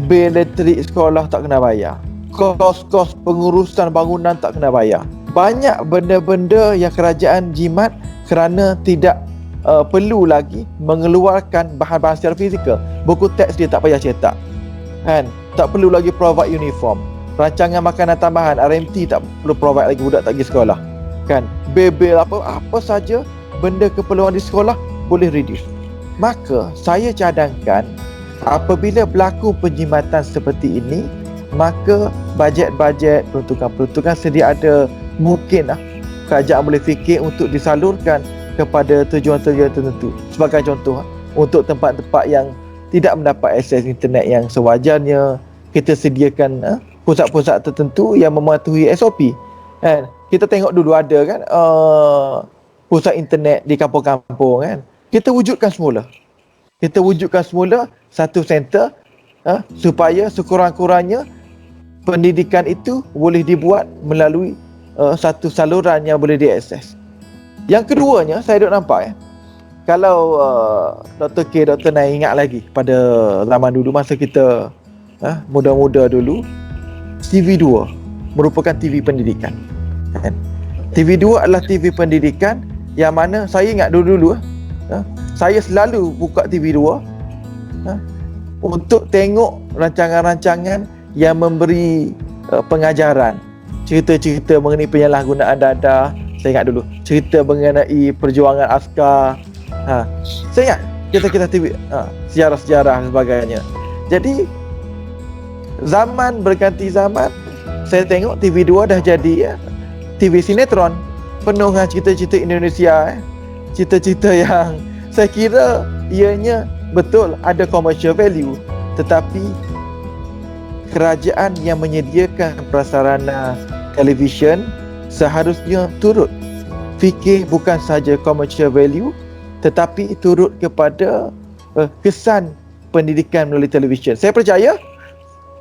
Bil elektrik sekolah tak kena bayar, kos-kos pengurusan bangunan tak kena bayar. Banyak benda-benda yang kerajaan jimat kerana tidak perlu lagi mengeluarkan bahan-bahan secara fizikal. Buku teks dia tak payah cetak, kan. Tak perlu lagi provide uniform. Rancangan makanan tambahan RMT tak perlu provide lagi, budak tak pergi sekolah, kan. Bil apa saja benda keperluan di sekolah boleh reduce. Maka saya cadangkan apabila berlaku penjimatan seperti ini, maka bajet-bajet peruntukan sedia ada, mungkin kerajaan boleh fikir untuk disalurkan kepada tujuan-tujuan tertentu. Sebagai contoh, untuk tempat-tempat yang tidak mendapat akses internet yang sewajarnya, kita sediakan pusat-pusat tertentu yang mematuhi SOP, kan. Kita tengok dulu ada kan pusat internet di kampung-kampung, kan. Kita wujudkan semula satu center supaya sekurang-kurangnya pendidikan itu boleh dibuat melalui satu saluran yang boleh diakses. Yang keduanya, saya duk nampak kalau Dr. K, Dr. Nai ingat lagi pada zaman dulu masa kita muda-muda dulu, TV2 merupakan TV pendidikan, kan. TV2 adalah TV pendidikan yang mana saya ingat dulu-dulu saya selalu buka TV2 untuk tengok rancangan-rancangan yang memberi pengajaran, cerita-cerita mengenai penyalahgunaan dadah. Saya ingat dulu cerita mengenai perjuangan askar. Saya ingat kita TV sejarah-sejarah dan sebagainya. Jadi zaman berganti zaman, saya tengok TV2 dah jadi TV sinetron penuh dengan cerita-cerita Indonesia, cerita-cerita yang saya kira ianya betul ada commercial value, tetapi kerajaan yang menyediakan prasarana televisyen seharusnya turut fikir bukan saja commercial value, tetapi turut kepada kesan pendidikan melalui televisyen. Saya percaya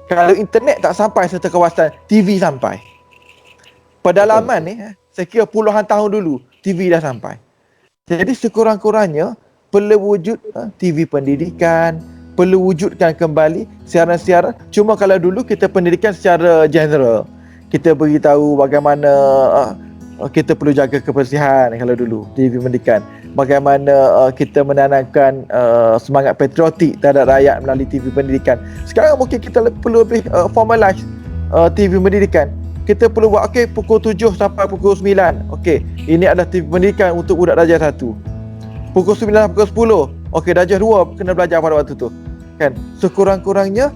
kalau internet tak sampai serta kawasan, TV sampai. Pedalaman ni, saya kira puluhan tahun dulu, TV dah sampai. Jadi sekurang-kurangnya perlu wujud TV pendidikan, perlu wujudkan kembali siaran-siaran. Cuma kalau dulu kita pendidikan secara general, kita beritahu bagaimana kita perlu jaga kebersihan kalau dulu TV pendidikan. Bagaimana kita menanamkan semangat patriotik terhadap rakyat melalui TV pendidikan. Sekarang mungkin kita perlu lebih formalize TV pendidikan. Kita perlu buat pukul 7 sampai pukul 9. Ini adalah TV pendidikan untuk budak darjah 1. Pukul 9 sampai pukul 10. Darjah 2 kena belajar pada waktu tu. Kan? Sekurang-kurangnya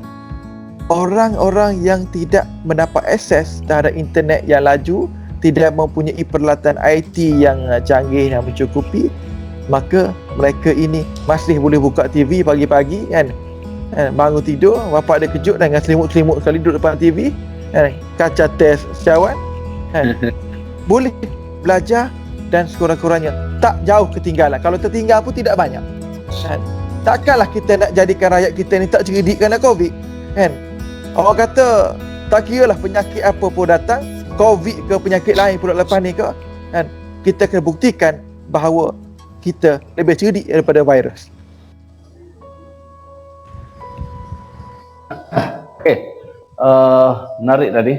orang-orang yang tidak mendapat akses terhadap internet yang laju, tidak mempunyai peralatan IT yang canggih yang mencukupi, maka mereka ini masih boleh buka TV pagi-pagi kan. Bangun tidur, bapak dia kejut dengan selimut-selimut sekali duduk depan TV, kaca test sejawat, boleh belajar dan sekurang-kurangnya tak jauh ketinggalan. Kalau tertinggal pun tidak banyak. Takkanlah kita nak jadikan rakyat kita ni tak cerdik kerana COVID kan. Orang kata tak kira lah penyakit apa pun datang, COVID ke penyakit lain pun lepas ni ke kan, kita kena buktikan bahawa kita lebih cerdik daripada virus. Menarik tadi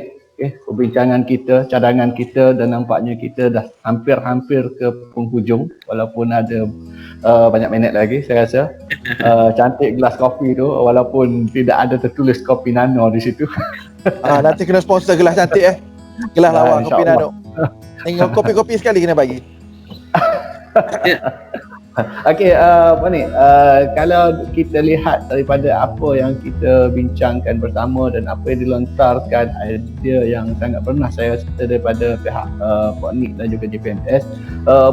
perbincangan kita, cadangan kita, dan nampaknya kita dah hampir-hampir ke penghujung walaupun ada banyak minit lagi saya rasa. Cantik gelas kopi tu walaupun tidak ada tertulis kopi Nano di situ. Nanti kena sponsor gelas cantik gelas lawak kopi Nano. Tengok kopi-kopi sekali kena bagi. Kalau kita lihat daripada apa yang kita bincangkan bersama dan apa yang dilontarkan, idea yang sangat pernah saya rasa daripada pihak Poknik dan juga JPMS,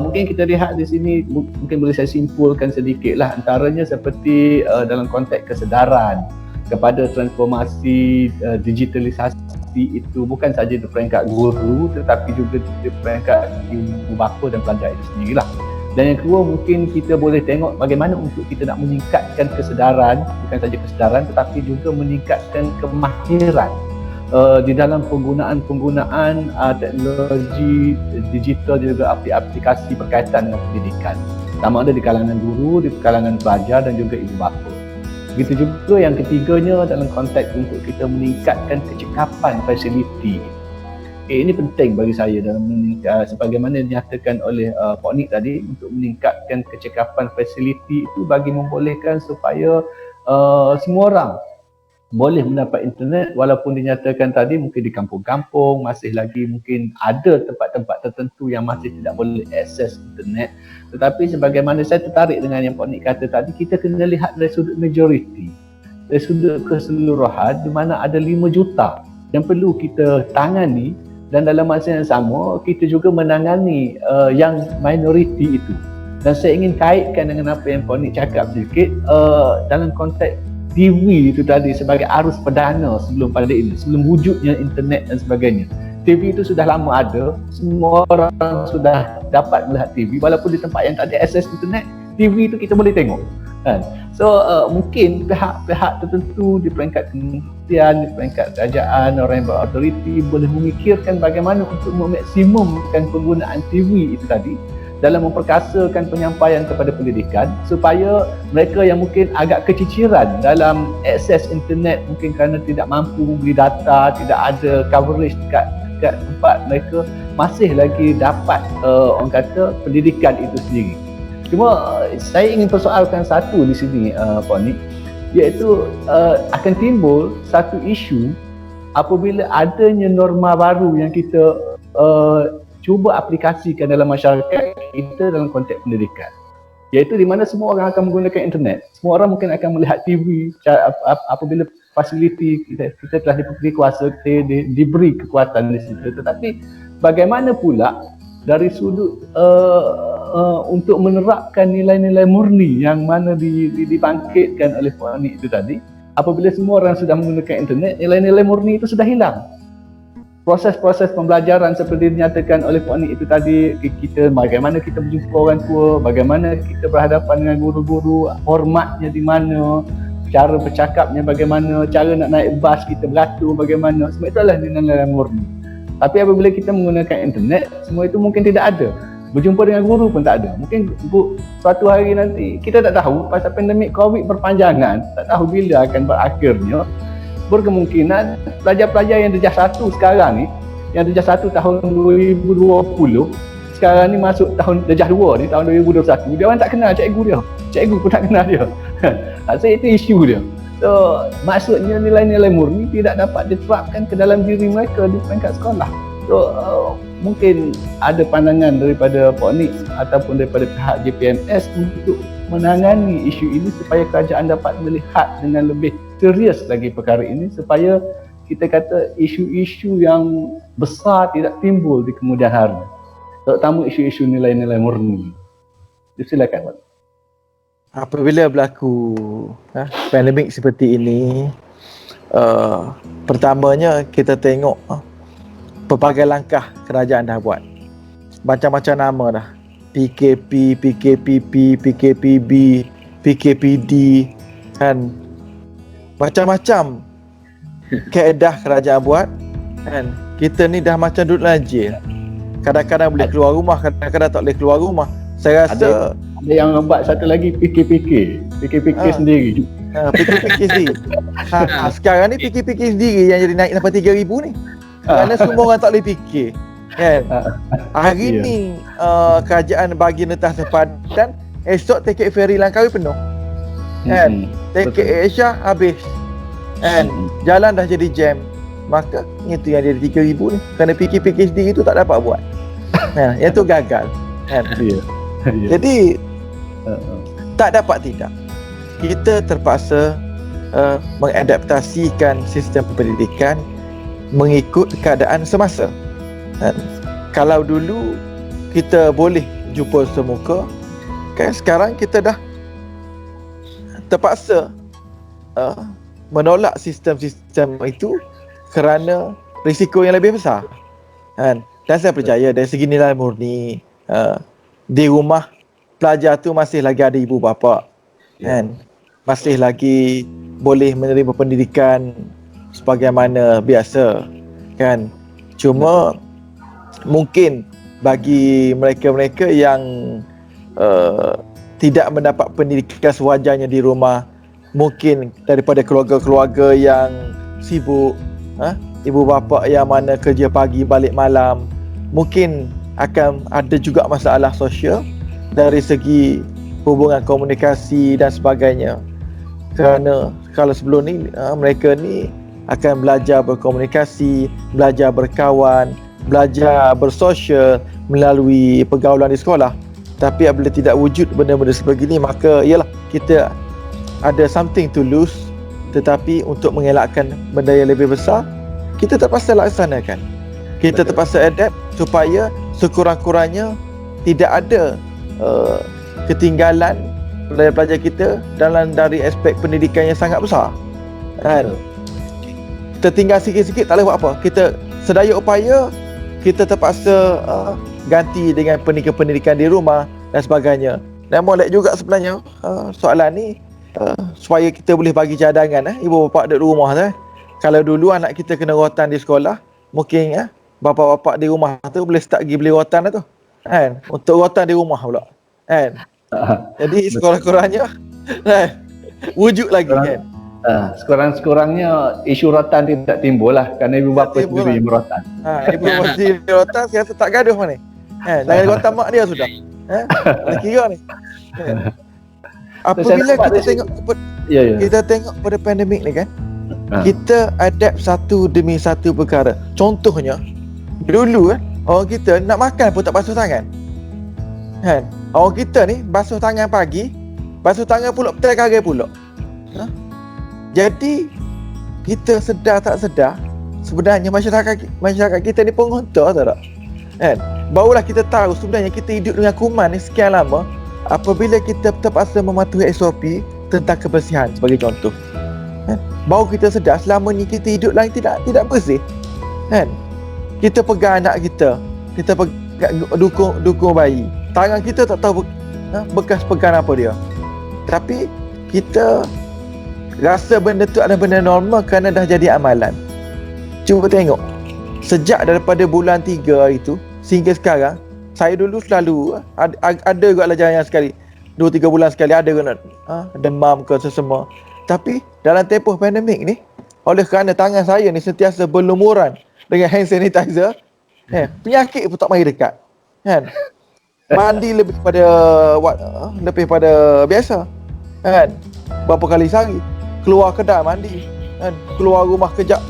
mungkin kita lihat di sini, mungkin boleh saya simpulkan sedikit lah, antaranya seperti dalam konteks kesedaran kepada transformasi digitalisasi itu bukan saja di peringkat guru tetapi juga di peringkat ibu bapa dan pelajar itu sendirilah. Dan yang kedua, mungkin kita boleh tengok bagaimana untuk kita nak meningkatkan kesedaran, bukan saja kesedaran tetapi juga meningkatkan kemahiran di dalam penggunaan teknologi digital dan juga aplikasi berkaitan dengan pendidikan, sama ada di kalangan guru, di kalangan pelajar dan juga ibu bapa. Begitu juga yang ketiganya dalam konteks untuk kita meningkatkan kecekapan fasiliti. Ini penting bagi saya dalam sebagaimana dinyatakan oleh Poknik tadi, untuk meningkatkan kecekapan fasiliti itu bagi membolehkan supaya semua orang boleh mendapat internet, walaupun dinyatakan tadi mungkin di kampung-kampung masih lagi mungkin ada tempat-tempat tertentu yang masih tidak boleh akses internet. Tetapi sebagaimana saya tertarik dengan yang Poknik kata tadi, kita kena lihat dari sudut majoriti, dari sudut keseluruhan, di mana ada 5 juta yang perlu kita tangani, dan dalam masa yang sama kita juga menangani yang minoriti itu. Dan saya ingin kaitkan dengan apa yang Poknik cakap sedikit dalam konteks TV itu tadi sebagai arus perdana sebelum pada ini, sebelum wujudnya internet dan sebagainya. TV itu sudah lama ada, semua orang sudah dapat melihat TV, walaupun di tempat yang tak ada akses internet, TV itu kita boleh tengok kan. So mungkin pihak-pihak tertentu di peringkat kementerian, di peringkat kerajaan, orang yang berautoriti boleh memikirkan bagaimana untuk memaksimumkan penggunaan TV itu tadi dalam memperkasakan penyampaian kepada pendidikan, supaya mereka yang mungkin agak keciciran dalam akses internet, mungkin kerana tidak mampu membeli data, tidak ada coverage dekat dekat tempat mereka masih lagi dapat orang kata pendidikan itu sendiri. Cuma saya ingin persoalkan satu di sini Pak Nik, iaitu akan timbul satu isu apabila adanya norma baru yang kita cuba aplikasikan dalam masyarakat kita dalam konteks pendidikan, iaitu di mana semua orang akan menggunakan internet. Semua orang mungkin akan melihat TV apabila fasiliti kita telah diberi kuasa, kita diberi kekuatan di situ. Tetapi bagaimana pula dari sudut untuk menerapkan nilai-nilai murni yang mana dibangkitkan oleh Puan Nik itu tadi, apabila semua orang sudah menggunakan internet, nilai-nilai murni itu sudah hilang. Proses-proses pembelajaran seperti dinyatakan oleh Puan Nik itu tadi, kita bagaimana kita berjumpa orang tua, bagaimana kita berhadapan dengan guru-guru, hormatnya di mana, cara bercakapnya bagaimana, cara nak naik bas kita beratur bagaimana, semua itu adalah nilai-nilai murni. Tapi apabila kita menggunakan internet, semua itu mungkin tidak ada. Berjumpa dengan guru pun tak ada. Mungkin suatu hari nanti kita tak tahu pasal pandemik COVID berpanjangan, tak tahu bila akan berakhirnya. Berkemungkinan pelajar-pelajar yang darjah 1 sekarang ni, yang darjah 1 tahun 2020, sekarang ni masuk tahun darjah 2 ni tahun 2021, dia orang tak kenal cikgu dia. Cikgu pun tak kenal dia. So itu isu dia. So maksudnya nilai-nilai murni tidak dapat diterapkan ke dalam diri mereka di peringkat sekolah. So mungkin ada pandangan daripada Pak Nik ataupun daripada pihak JPMS untuk menangani isu ini supaya kerajaan dapat melihat dengan lebih serius lagi perkara ini, supaya kita kata isu-isu yang besar tidak timbul di kemudian hari, terutama isu-isu nilai-nilai murni. Silakan Pak. Apabila berlaku pandemik seperti ini, pertamanya kita tengok pelbagai langkah kerajaan dah buat. Macam-macam nama dah. PKP, PKPP, PKPB, PKPD, kan. Macam-macam kaedah kerajaan buat, kan. Kita ni dah macam duduk dalam jail. Kadang-kadang boleh keluar rumah, kadang-kadang tak boleh keluar rumah. Saya rasa ada yang buat satu lagi PKPK sendiri. PKPK sendiri. Sekarang ni PKPK sendiri yang jadi naik sampai 3,000 ni. Kerana semua orang tak boleh fikir, kan. Hari ni kerajaan bagi netah sempadan, esok tiket feri Langkawi penuh, kan. Tiket Asia habis, kan. Jalan dah jadi jam. Maka itu yang jadi 3,000 ni, kerana PKPK sendiri tu tak dapat buat. Yang tu gagal, kan. Jadi tak dapat tidak, kita terpaksa mengadaptasikan sistem pendidikan mengikut keadaan semasa. Kalau dulu kita boleh jumpa semuka, kan, sekarang kita dah terpaksa menolak sistem-sistem itu kerana risiko yang lebih besar, kan. Dan saya percaya dari segi nilai murni, di rumah pelajar tu masih lagi ada ibu bapa, kan. Masih lagi boleh menerima pendidikan sebagaimana biasa, kan. Cuma mungkin bagi mereka-mereka yang tidak mendapat pendidikan sewajarnya di rumah, mungkin daripada keluarga-keluarga yang sibuk, ibu bapa yang mana kerja pagi balik malam, mungkin akan ada juga masalah sosial dari segi hubungan komunikasi dan sebagainya. Kerana kalau sebelum ni mereka ni akan belajar berkomunikasi, belajar berkawan, belajar bersosial melalui pergaulan di sekolah. Tapi apabila tidak wujud benda-benda sebegini, maka ialah kita ada something to lose. Tetapi untuk mengelakkan benda yang lebih besar, kita terpaksa laksanakan. Kita terpaksa adapt supaya sekurang-kurangnya tidak ada ketinggalan pelajar-pelajar kita dari aspek pendidikan yang sangat besar, kan. Kita tinggal sikit-sikit tak boleh buat apa. Kita sedaya upaya, kita terpaksa ganti dengan pendidikan di rumah dan sebagainya. Dan molek juga sebenarnya soalan ni supaya kita boleh bagi cadangan, ibu bapa duduk rumah tu. Kalau dulu anak kita kena rotan di sekolah, mungkin bapa-bapa di rumah tu boleh start pergi beli rotan tu, kan. Untuk rotan di rumah pula, kan. Jadi sekurang-kurangnya wujud lagi, kan. Sekurang-kurangnya isu rotan tidak timbul lah kerana ibu bapa Tak timbul sendiri lah. yang merotan. Ibu mesti rotan, saya rasa tak gaduh mana. Jangan rotan mak dia sudah. Boleh kira ni. Apabila Saya nampak kita dari- tengok Ya, ya. kita tengok pada pandemik ni kan, Ha. kita adapt satu demi satu perkara. Contohnya, dulu kan, orang kita nak makan pun tak basuh tangan. Kan? Orang kita ni basuh tangan pagi, basuh tangan pula petang kali pula. Jadi kita sedar tak sedar sebenarnya masyarakat kita ni pengontor tak? Kan? Barulah kita tahu sebenarnya kita hidup dengan kuman ni sekian lama apabila kita terpaksa mematuhi SOP tentang kebersihan sebagai contoh. Kan? Baru kita sedar selama ni kita hidup lain tidak bersih. Kan? Kita pegang anak kita pegang dukung bayi. Tangan kita tak tahu bekas pegang apa dia. Tapi kita rasa benda tu adalah benda normal kerana dah jadi amalan. Cuba tengok. Sejak daripada bulan 3 hari tu sehingga sekarang, saya dulu selalu ada juga lah jangan sekali 2-3 bulan sekali ada kena demam ke sesemua. Tapi dalam tempoh pandemik ni, oleh kerana tangan saya ni sentiasa berlumuran dengan hand sanitizer, penyakit pun tak mari dekat. Kan? Mandi lebih pada biasa. Kan? Berapa kali sehari. Keluar kedai mandi. Kan? Keluar rumah kejap.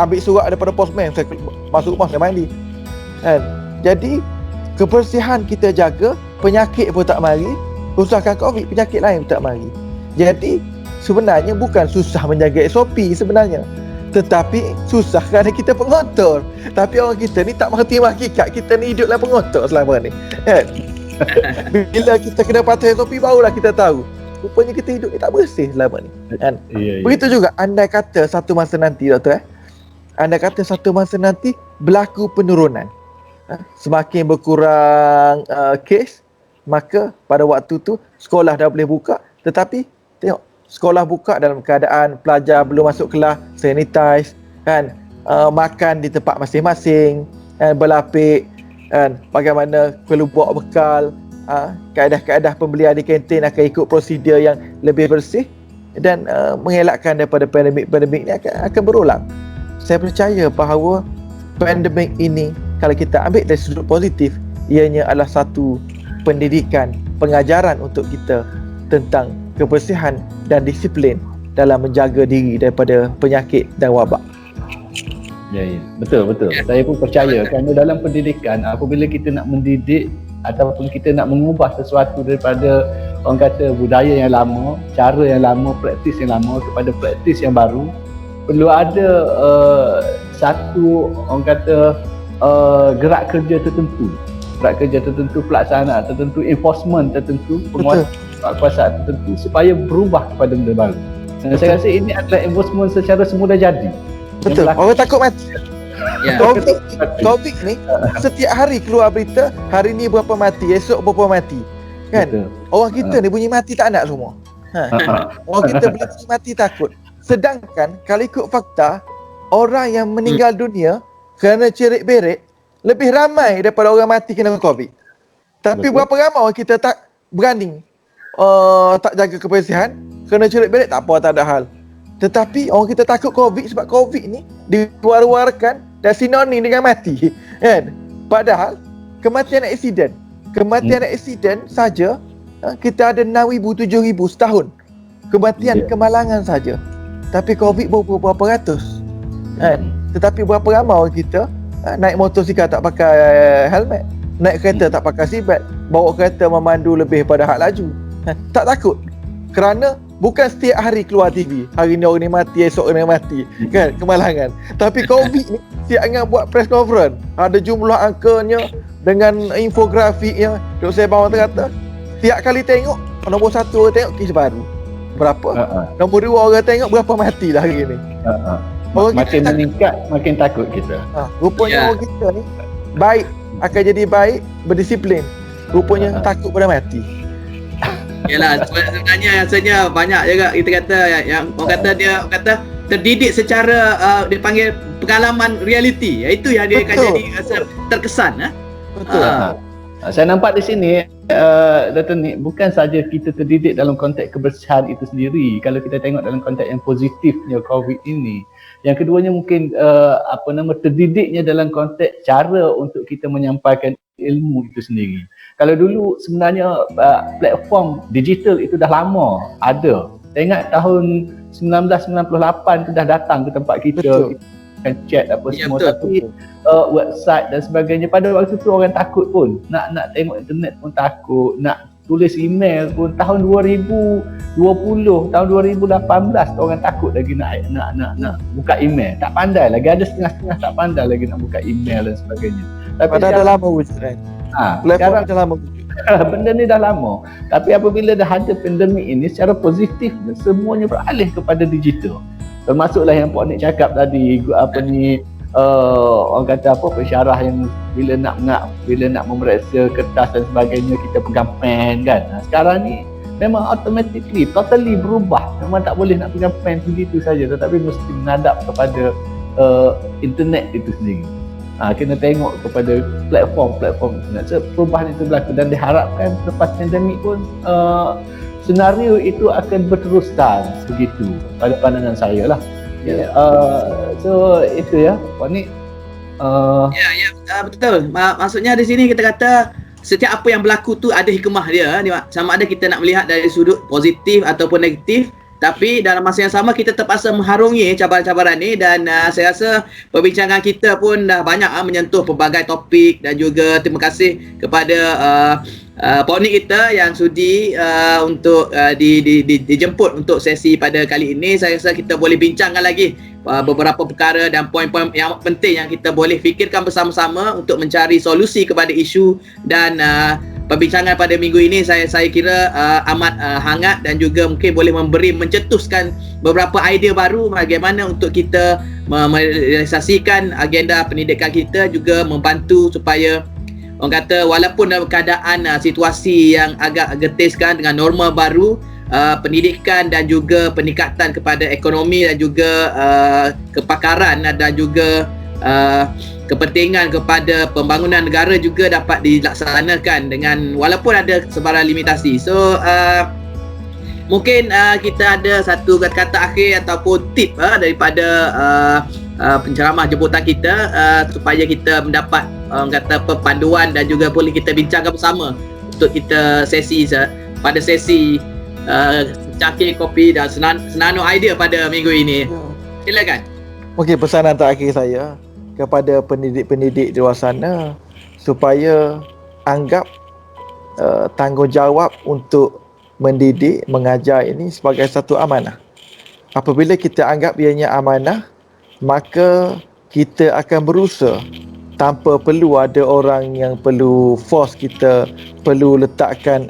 Ambil surat daripada postman, saya masuk rumah saya mandi. Kan? Jadi kebersihan kita jaga, penyakit pun tak mari. Usahakan COVID, penyakit lain pun tak mari. Jadi sebenarnya bukan susah menjaga SOP sebenarnya, tetapi susah kerana kita pengotor. Tapi orang kita ni tak mengerti hakikat kita ni hiduplah pengotor selama ni. Kan? Bila kita kena patuhi SOP barulah kita tahu rupanya kita hidup ni tak bersih selama ni. Kan? Ya, ya. Begitu juga andai kata satu masa nanti doktor andai kata satu masa nanti berlaku penurunan, semakin berkurang kes, maka pada waktu tu sekolah dah boleh buka, tetapi tengok sekolah buka dalam keadaan pelajar belum masuk kelas, sanitize, kan, makan di tempat masing-masing, kan, berlapik, kan, bagaimana perlu bawa bekal, kaedah-kaedah pembelian di kantin akan ikut prosedur yang lebih bersih dan mengelakkan daripada pandemik ni akan berulang. Saya percaya bahawa pandemik ini kalau kita ambil dari sudut positif, ianya adalah satu pendidikan, pengajaran untuk kita tentang kebersihan dan disiplin dalam menjaga diri daripada penyakit dan wabak. Ya, ya. Betul. Saya pun percaya kerana dalam pendidikan apabila kita nak mendidik ataupun kita nak mengubah sesuatu daripada orang kata budaya yang lama, cara yang lama, praktis yang lama kepada praktis yang baru, perlu ada satu orang kata gerak kerja tertentu, pelaksanaan tertentu, enforcement tertentu, penguasaan tertentu supaya berubah kepada benda baru. Dan saya rasa ini adalah enforcement secara semula jadi. Betul. Orang takut mati. Ya. COVID ni setiap hari keluar berita, hari ni berapa mati, esok berapa mati. Kan? Betul. Orang kita ni bunyi mati tak nak semua. Orang kita boleh bunyi mati takut. Sedangkan kalau ikut fakta, orang yang meninggal dunia kerana cerit-berit lebih ramai daripada orang mati kena COVID. Tapi Betul. berapa ramai orang kita tak berani tak jaga kebersihan, kena cerit-berit tak apa, tak ada hal. Tetapi orang kita takut COVID sebab COVID ni diwar-warkan dan sinonim dengan mati. Kan? Padahal kematian aksiden saja kita ada 6,000 7,000 setahun. Kematian kemalangan saja. Tapi COVID berapa ratus. Kan? Tetapi berapa ramai orang kita naik motosikal tak pakai helmet, naik kereta tak pakai seatbelt, bawa kereta memandu lebih pada had laju. Tak takut. Kerana bukan setiap hari keluar TV, hari ni orang ni mati, esok orang ni mati, kan, kemalangan. Tapi COVID ni siap ingat buat press conference, ada jumlah angkanya dengan infografiknya. Dok saya bawang kata, tiap kali tengok nombor 1 orang tengok kes baru berapa, nombor 2 orang tengok berapa mati lah hari ni. Orang Makin kita meningkat, makin takut kita. rupanya orang kita ni baik akan jadi baik, berdisiplin. Rupanya takut pada mati. Yalah, sebenarnya rasanya banyak juga kita kata yang orang kata terdidik secara dia panggil pengalaman realiti. Itu yang dia akan Betul. jadi rasa terkesan. Betul. Saya nampak di sini Dr. Nick, bukan saja kita terdidik dalam konteks kebersihan itu sendiri. Kalau kita tengok dalam konteks yang positifnya COVID ini, yang keduanya mungkin terdidiknya dalam konteks cara untuk kita menyampaikan ilmu itu sendiri. Kalau dulu sebenarnya platform digital itu dah lama ada. Saya ingat tahun 1998 tu dah datang ke tempat kita. Betul. Kita chat apa Ya, semua, betul. tapi website dan sebagainya pada waktu tu orang takut pun nak tengok internet pun takut, nak tulis email pun tahun 2020, tahun 2018 orang takut lagi nak buka email, tak pandai lagi, ada setengah-setengah tak pandai lagi nak buka email dan sebagainya. Tapi Padahal dah lama wujud kan. Platform sekarang dah lama wujud. benda ni dah lama, tapi apabila dah ada pandemik ini, secara positif semuanya beralih kepada digital. Termasuklah yang Puan Nik cakap tadi, orang kata apa, pensyarah yang bila nak memeriksa kertas dan sebagainya kita pegang pen kan. Sekarang ni memang automatically totally berubah. Memang tak boleh nak pegang pen begitu saja, tetapi mesti menghadap kepada internet itu sendiri. Kena tengok kepada platform internet. So, perubahan itu berlaku dan diharapkan selepas pandemik pun senario itu akan berteruskan begitu pada pandangan saya lah. So itu ya Puan Nik. Betul. Maksudnya di sini kita kata setiap apa yang berlaku tu ada hikmah dia. Sama ada kita nak melihat dari sudut positif ataupun negatif, tapi dalam masa yang sama kita terpaksa mengharungi cabaran-cabaran ni. Dan saya rasa perbincangan kita pun dah banyak menyentuh pelbagai topik, dan juga terima kasih kepada Puan Nik kita yang sudi untuk dijemput untuk sesi pada kali ini. Saya rasa kita boleh bincangkan lagi beberapa perkara dan poin-poin yang penting yang kita boleh fikirkan bersama-sama untuk mencari solusi kepada isu. Dan perbincangan pada minggu ini saya kira amat hangat dan juga mungkin boleh mencetuskan beberapa idea baru bagaimana untuk kita merealisasikan agenda pendidikan kita, juga membantu supaya orang kata walaupun dalam keadaan situasi yang agak getiskan dengan norma baru, pendidikan dan juga peningkatan kepada ekonomi dan juga kepakaran dan juga kepentingan kepada pembangunan negara juga dapat dilaksanakan dengan walaupun ada sebarang limitasi. So mungkin kita ada satu kata-kata akhir ataupun tip daripada penceramah jemputan kita supaya kita mendapat kata panduan dan juga boleh kita bincangkan bersama untuk kita pada sesi cangkir kopi dan senano idea pada minggu ini. Silakan. Okey, pesanan terakhir saya kepada pendidik-pendidik di luar sana supaya anggap tanggungjawab untuk mendidik, mengajar ini sebagai satu amanah. Apabila kita anggap ianya amanah, maka kita akan berusaha tanpa perlu ada orang yang perlu force kita, perlu letakkan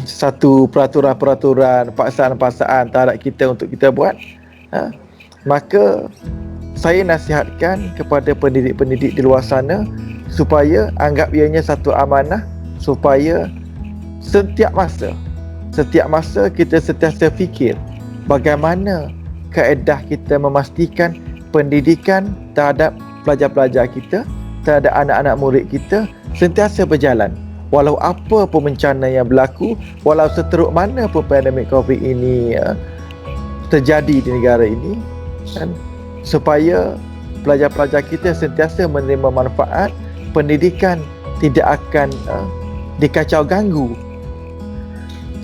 satu peraturan-peraturan, paksaan-paksaan terhadap kita untuk kita buat. Maka saya nasihatkan kepada pendidik-pendidik di luar sana supaya anggap ianya satu amanah, supaya setiap masa kita sentiasa fikir bagaimana kaedah kita memastikan pendidikan terhadap pelajar-pelajar kita, terhadap anak-anak murid kita sentiasa berjalan. Walau apa pun bencana yang berlaku, walau seteruk mana pun pandemik COVID ini terjadi di negara ini, kan, supaya pelajar-pelajar kita sentiasa menerima manfaat, pendidikan tidak akan dikacau ganggu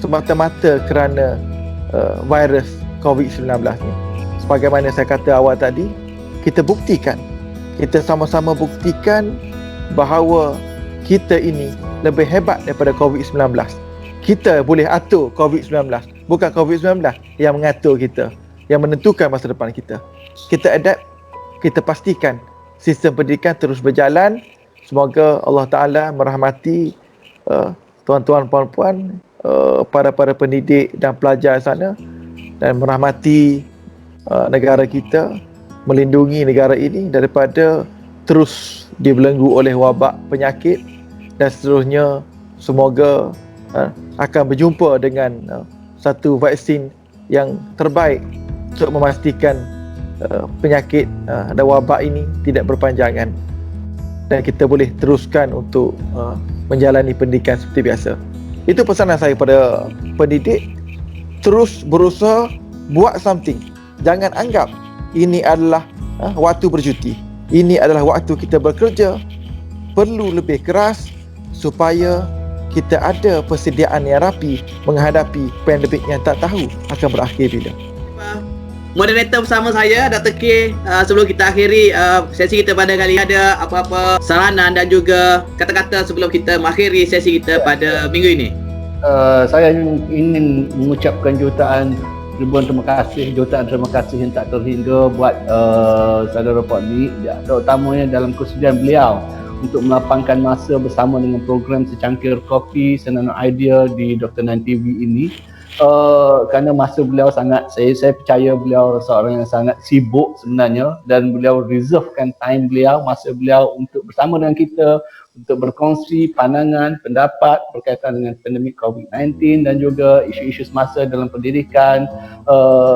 semata-mata kerana virus COVID-19 ni. Sebagaimana saya kata awal tadi, kita sama-sama buktikan bahawa kita ini lebih hebat daripada COVID-19. Kita boleh atur COVID-19, bukan COVID-19 yang mengatur kita, yang menentukan masa depan kita. Kita adapt, kita pastikan sistem pendidikan terus berjalan. Semoga Allah Ta'ala merahmati tuan-tuan, puan-puan, para pendidik dan pelajar sana, dan merahmati negara kita, melindungi negara ini daripada terus dibelenggu oleh wabak penyakit, dan seterusnya semoga akan berjumpa dengan satu vaksin yang terbaik untuk memastikan penyakit dan wabak ini tidak berpanjangan. dan kita boleh teruskan untuk menjalani pendidikan seperti biasa. Itu pesanan saya pada pendidik, terus berusaha buat something. Jangan anggap ini adalah waktu bercuti. Ini adalah waktu kita bekerja. Perlu lebih keras supaya kita ada persediaan yang rapi menghadapi pandemik yang tak tahu akan berakhir bila. Moderator bersama saya Dr. K, sebelum kita akhiri sesi kita pada kali ini, ada apa-apa saranan dan juga kata-kata sebelum kita mengakhiri sesi kita pada minggu ini? Saya ingin mengucapkan ribuan terima kasih, jutaan terima kasih yang tak terhingga buat saudara Pak Nik, terutamanya dalam kesediaan beliau untuk melapangkan masa bersama dengan program Secangkir Kopi Senandung Idea di Dr. 9 TV ini. Kerana masa beliau sangat, saya percaya beliau seorang yang sangat sibuk sebenarnya, dan beliau reservekan time beliau, masa beliau untuk bersama dengan kita untuk berkongsi pandangan, pendapat berkaitan dengan pandemik COVID-19 dan juga isu-isu semasa dalam pendidikan,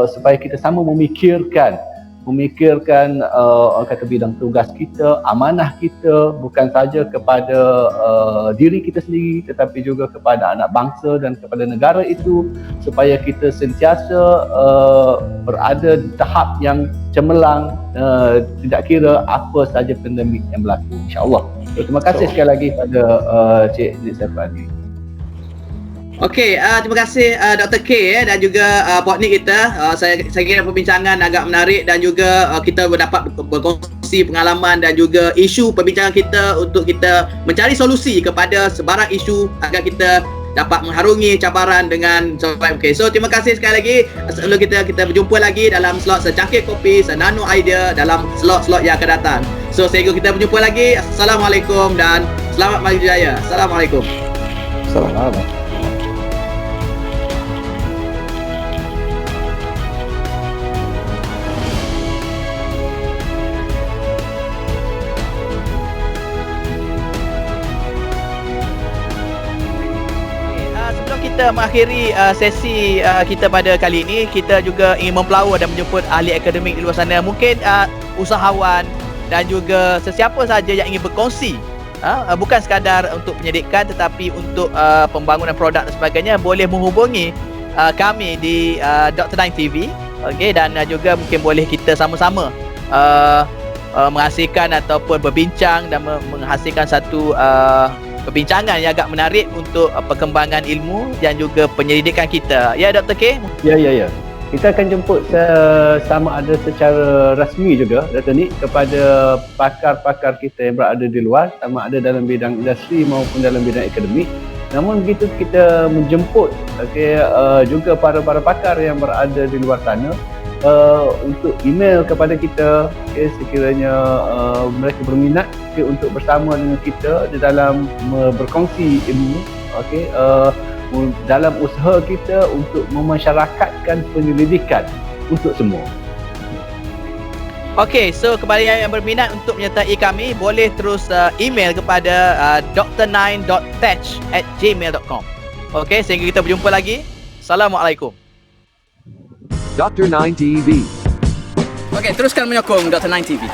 supaya kita sama memikirkan orang kata bidang tugas kita, amanah kita, bukan saja kepada diri kita sendiri tetapi juga kepada anak bangsa dan kepada negara itu, supaya kita sentiasa berada di tahap yang cemerlang, tidak kira apa saja pandemik yang berlaku, insya-Allah. Terima kasih sekali lagi pada Cik Nik Saiful. Okey, terima kasih Dr. K dan juga Pak Nik kita. Saya kira perbincangan agak menarik dan juga kita dapat berkongsi pengalaman dan juga isu perbincangan kita untuk kita mencari solusi kepada sebarang isu agar kita dapat mengharungi cabaran dengan sebaik mungkin. So terima kasih sekali lagi. Sebelum kita berjumpa lagi dalam slot Secangkir Kopi Senandung Idea dalam slot-slot yang akan datang. So sehingga kita berjumpa lagi. Assalamualaikum dan selamat pagi jaya. Assalamualaikum. Assalamualaikum. Kita mengakhiri sesi kita pada kali ini, kita juga ingin mempelawa dan menjemput ahli akademik di luar sana, mungkin usahawan dan juga sesiapa sahaja yang ingin berkongsi, bukan sekadar untuk pendidikan tetapi untuk pembangunan produk dan sebagainya, boleh menghubungi kami di Dr. 9 TV, okay, dan juga mungkin boleh kita sama-sama menghasilkan ataupun berbincang dan menghasilkan satu perbincangan yang agak menarik untuk perkembangan ilmu dan juga penyelidikan kita. Ya, Dr. K? Ya. Kita akan jemput sama ada secara rasmi juga, Dr. Nik, kepada pakar-pakar kita yang berada di luar, sama ada dalam bidang industri maupun dalam bidang akademik. Namun begitu kita menjemput juga para pakar yang berada di luar sana untuk email kepada kita, sekiranya mereka berminat untuk bersama dengan kita di dalam berkongsi ilmu, dalam usaha kita untuk memasyarakatkan penyelidikan untuk semua. Okey, so kepada yang berminat untuk menyertai kami, boleh terus email kepada dr9.tech@gmail.com. Okey, sehingga kita berjumpa lagi. Assalamualaikum. Dr. 9 TV. Okey, teruskan menyokong Dr. 9 TV.